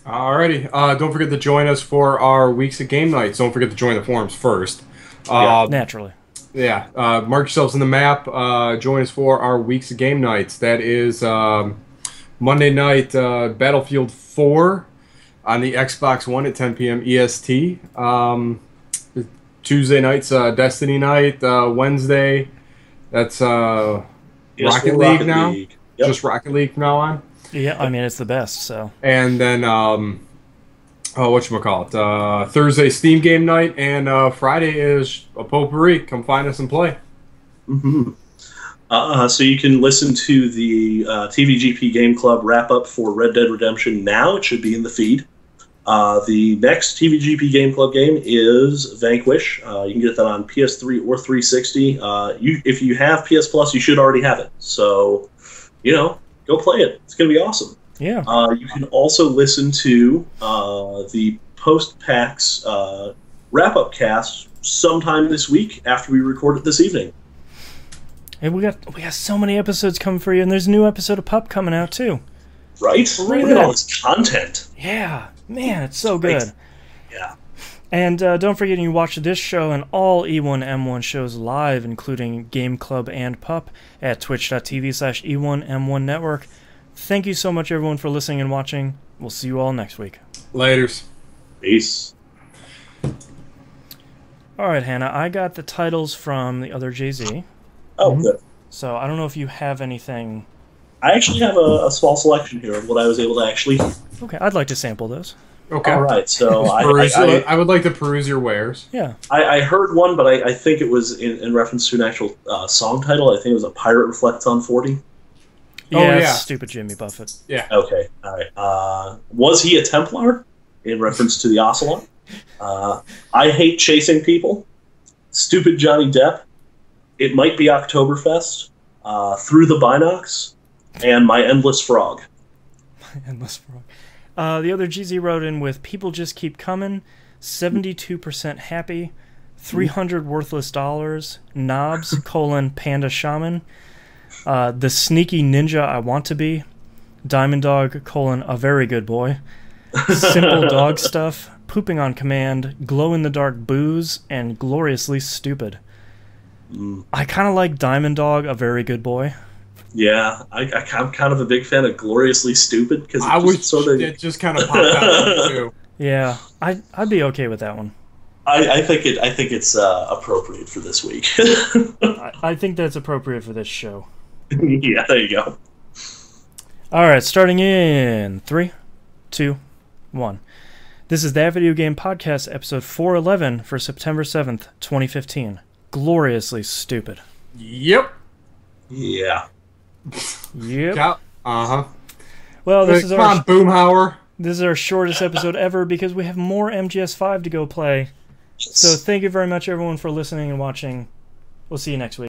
Speaker 3: Alrighty. Don't forget to join us for our weeks of game nights. Don't forget to join the forums first.
Speaker 2: Naturally.
Speaker 3: Yeah. Mark yourselves in the map. Join us for our weeks of game nights. That is Monday night Battlefield 4 on the Xbox One at 10 p.m. EST. Tuesday night's Destiny night. Wednesday, that's Rocket League now.
Speaker 1: Yep.
Speaker 3: Just Rocket League from now on.
Speaker 2: Yeah, I mean, it's the best, so.
Speaker 3: And then, whatchamacallit, Thursday Steam game night, and Friday is a potpourri. Come find us and play.
Speaker 1: Mm-hmm. So you can listen to the TVGP Game Club wrap-up for Red Dead Redemption now. It should be in the feed. The next TVGP Game Club game is Vanquish. You can get that on PS3 or 360. If you have PS Plus, you should already have it. So, go play it. It's going to be awesome.
Speaker 2: Yeah.
Speaker 1: You can also listen to the post-PAX wrap-up cast sometime this week after we record it this evening.
Speaker 2: And we got so many episodes coming for you, and there's a new episode of Pup coming out too.
Speaker 1: Right? Look at all this content.
Speaker 2: Yeah, man, it's so good.
Speaker 1: Yeah.
Speaker 2: And don't forget, you watch this show and all E1M1 shows live, including Game Club and Pup, at twitch.tv/E1M1 Network. Thank you so much, everyone, for listening and watching. We'll see you all next week.
Speaker 3: Laters.
Speaker 1: Peace.
Speaker 2: All right, Hannah, I got the titles from the other Jay-Z.
Speaker 1: Oh, good.
Speaker 2: So I don't know if you have anything.
Speaker 1: I actually have a small selection here of what I was able to actually...
Speaker 2: Okay, I'd like to sample those.
Speaker 3: Okay.
Speaker 1: All right, so
Speaker 3: I would like to peruse your wares.
Speaker 2: Yeah.
Speaker 1: I heard one, but I think it was in reference to an actual song title. I think it was A Pirate Reflects on 40.
Speaker 2: Yeah,
Speaker 3: yeah.
Speaker 2: Stupid Jimmy Buffett.
Speaker 3: Yeah.
Speaker 1: Okay, all right. Was he a Templar? In reference to the Ocelot. I Hate Chasing People. Stupid Johnny Depp. It Might Be Oktoberfest. Through the Binocs. And My Endless Frog.
Speaker 2: Endless Frog. The other GZ wrote in with People Just Keep Coming, 72% Happy, 300 Worthless Dollars, Knobs, Panda Shaman, The Sneaky Ninja I Want to Be, Diamond Dog, A Very Good Boy, Simple Dog Stuff, Pooping on Command, Glow-in-the-Dark Booze, and Gloriously Stupid. I kind of like Diamond Dog, A Very Good Boy.
Speaker 1: Yeah, I'm kind of a big fan of Gloriously Stupid because
Speaker 3: it just kind of popped out of me too.
Speaker 2: Yeah, I'd be okay with that one.
Speaker 1: I think it's appropriate for this week.
Speaker 2: I think that's appropriate for this show.
Speaker 1: Yeah, there you go.
Speaker 2: All right, starting in 3, 2, 1. This is That Video Game Podcast, episode 411 for September 7th, 2015. Gloriously Stupid.
Speaker 3: Yep.
Speaker 1: Yeah.
Speaker 2: Yep.
Speaker 3: Uh-huh.
Speaker 2: Well, this is
Speaker 3: Boomhauer.
Speaker 2: This is our shortest episode ever because we have more MGS5 to go play. So thank you very much, everyone, for listening and watching. We'll see you next week.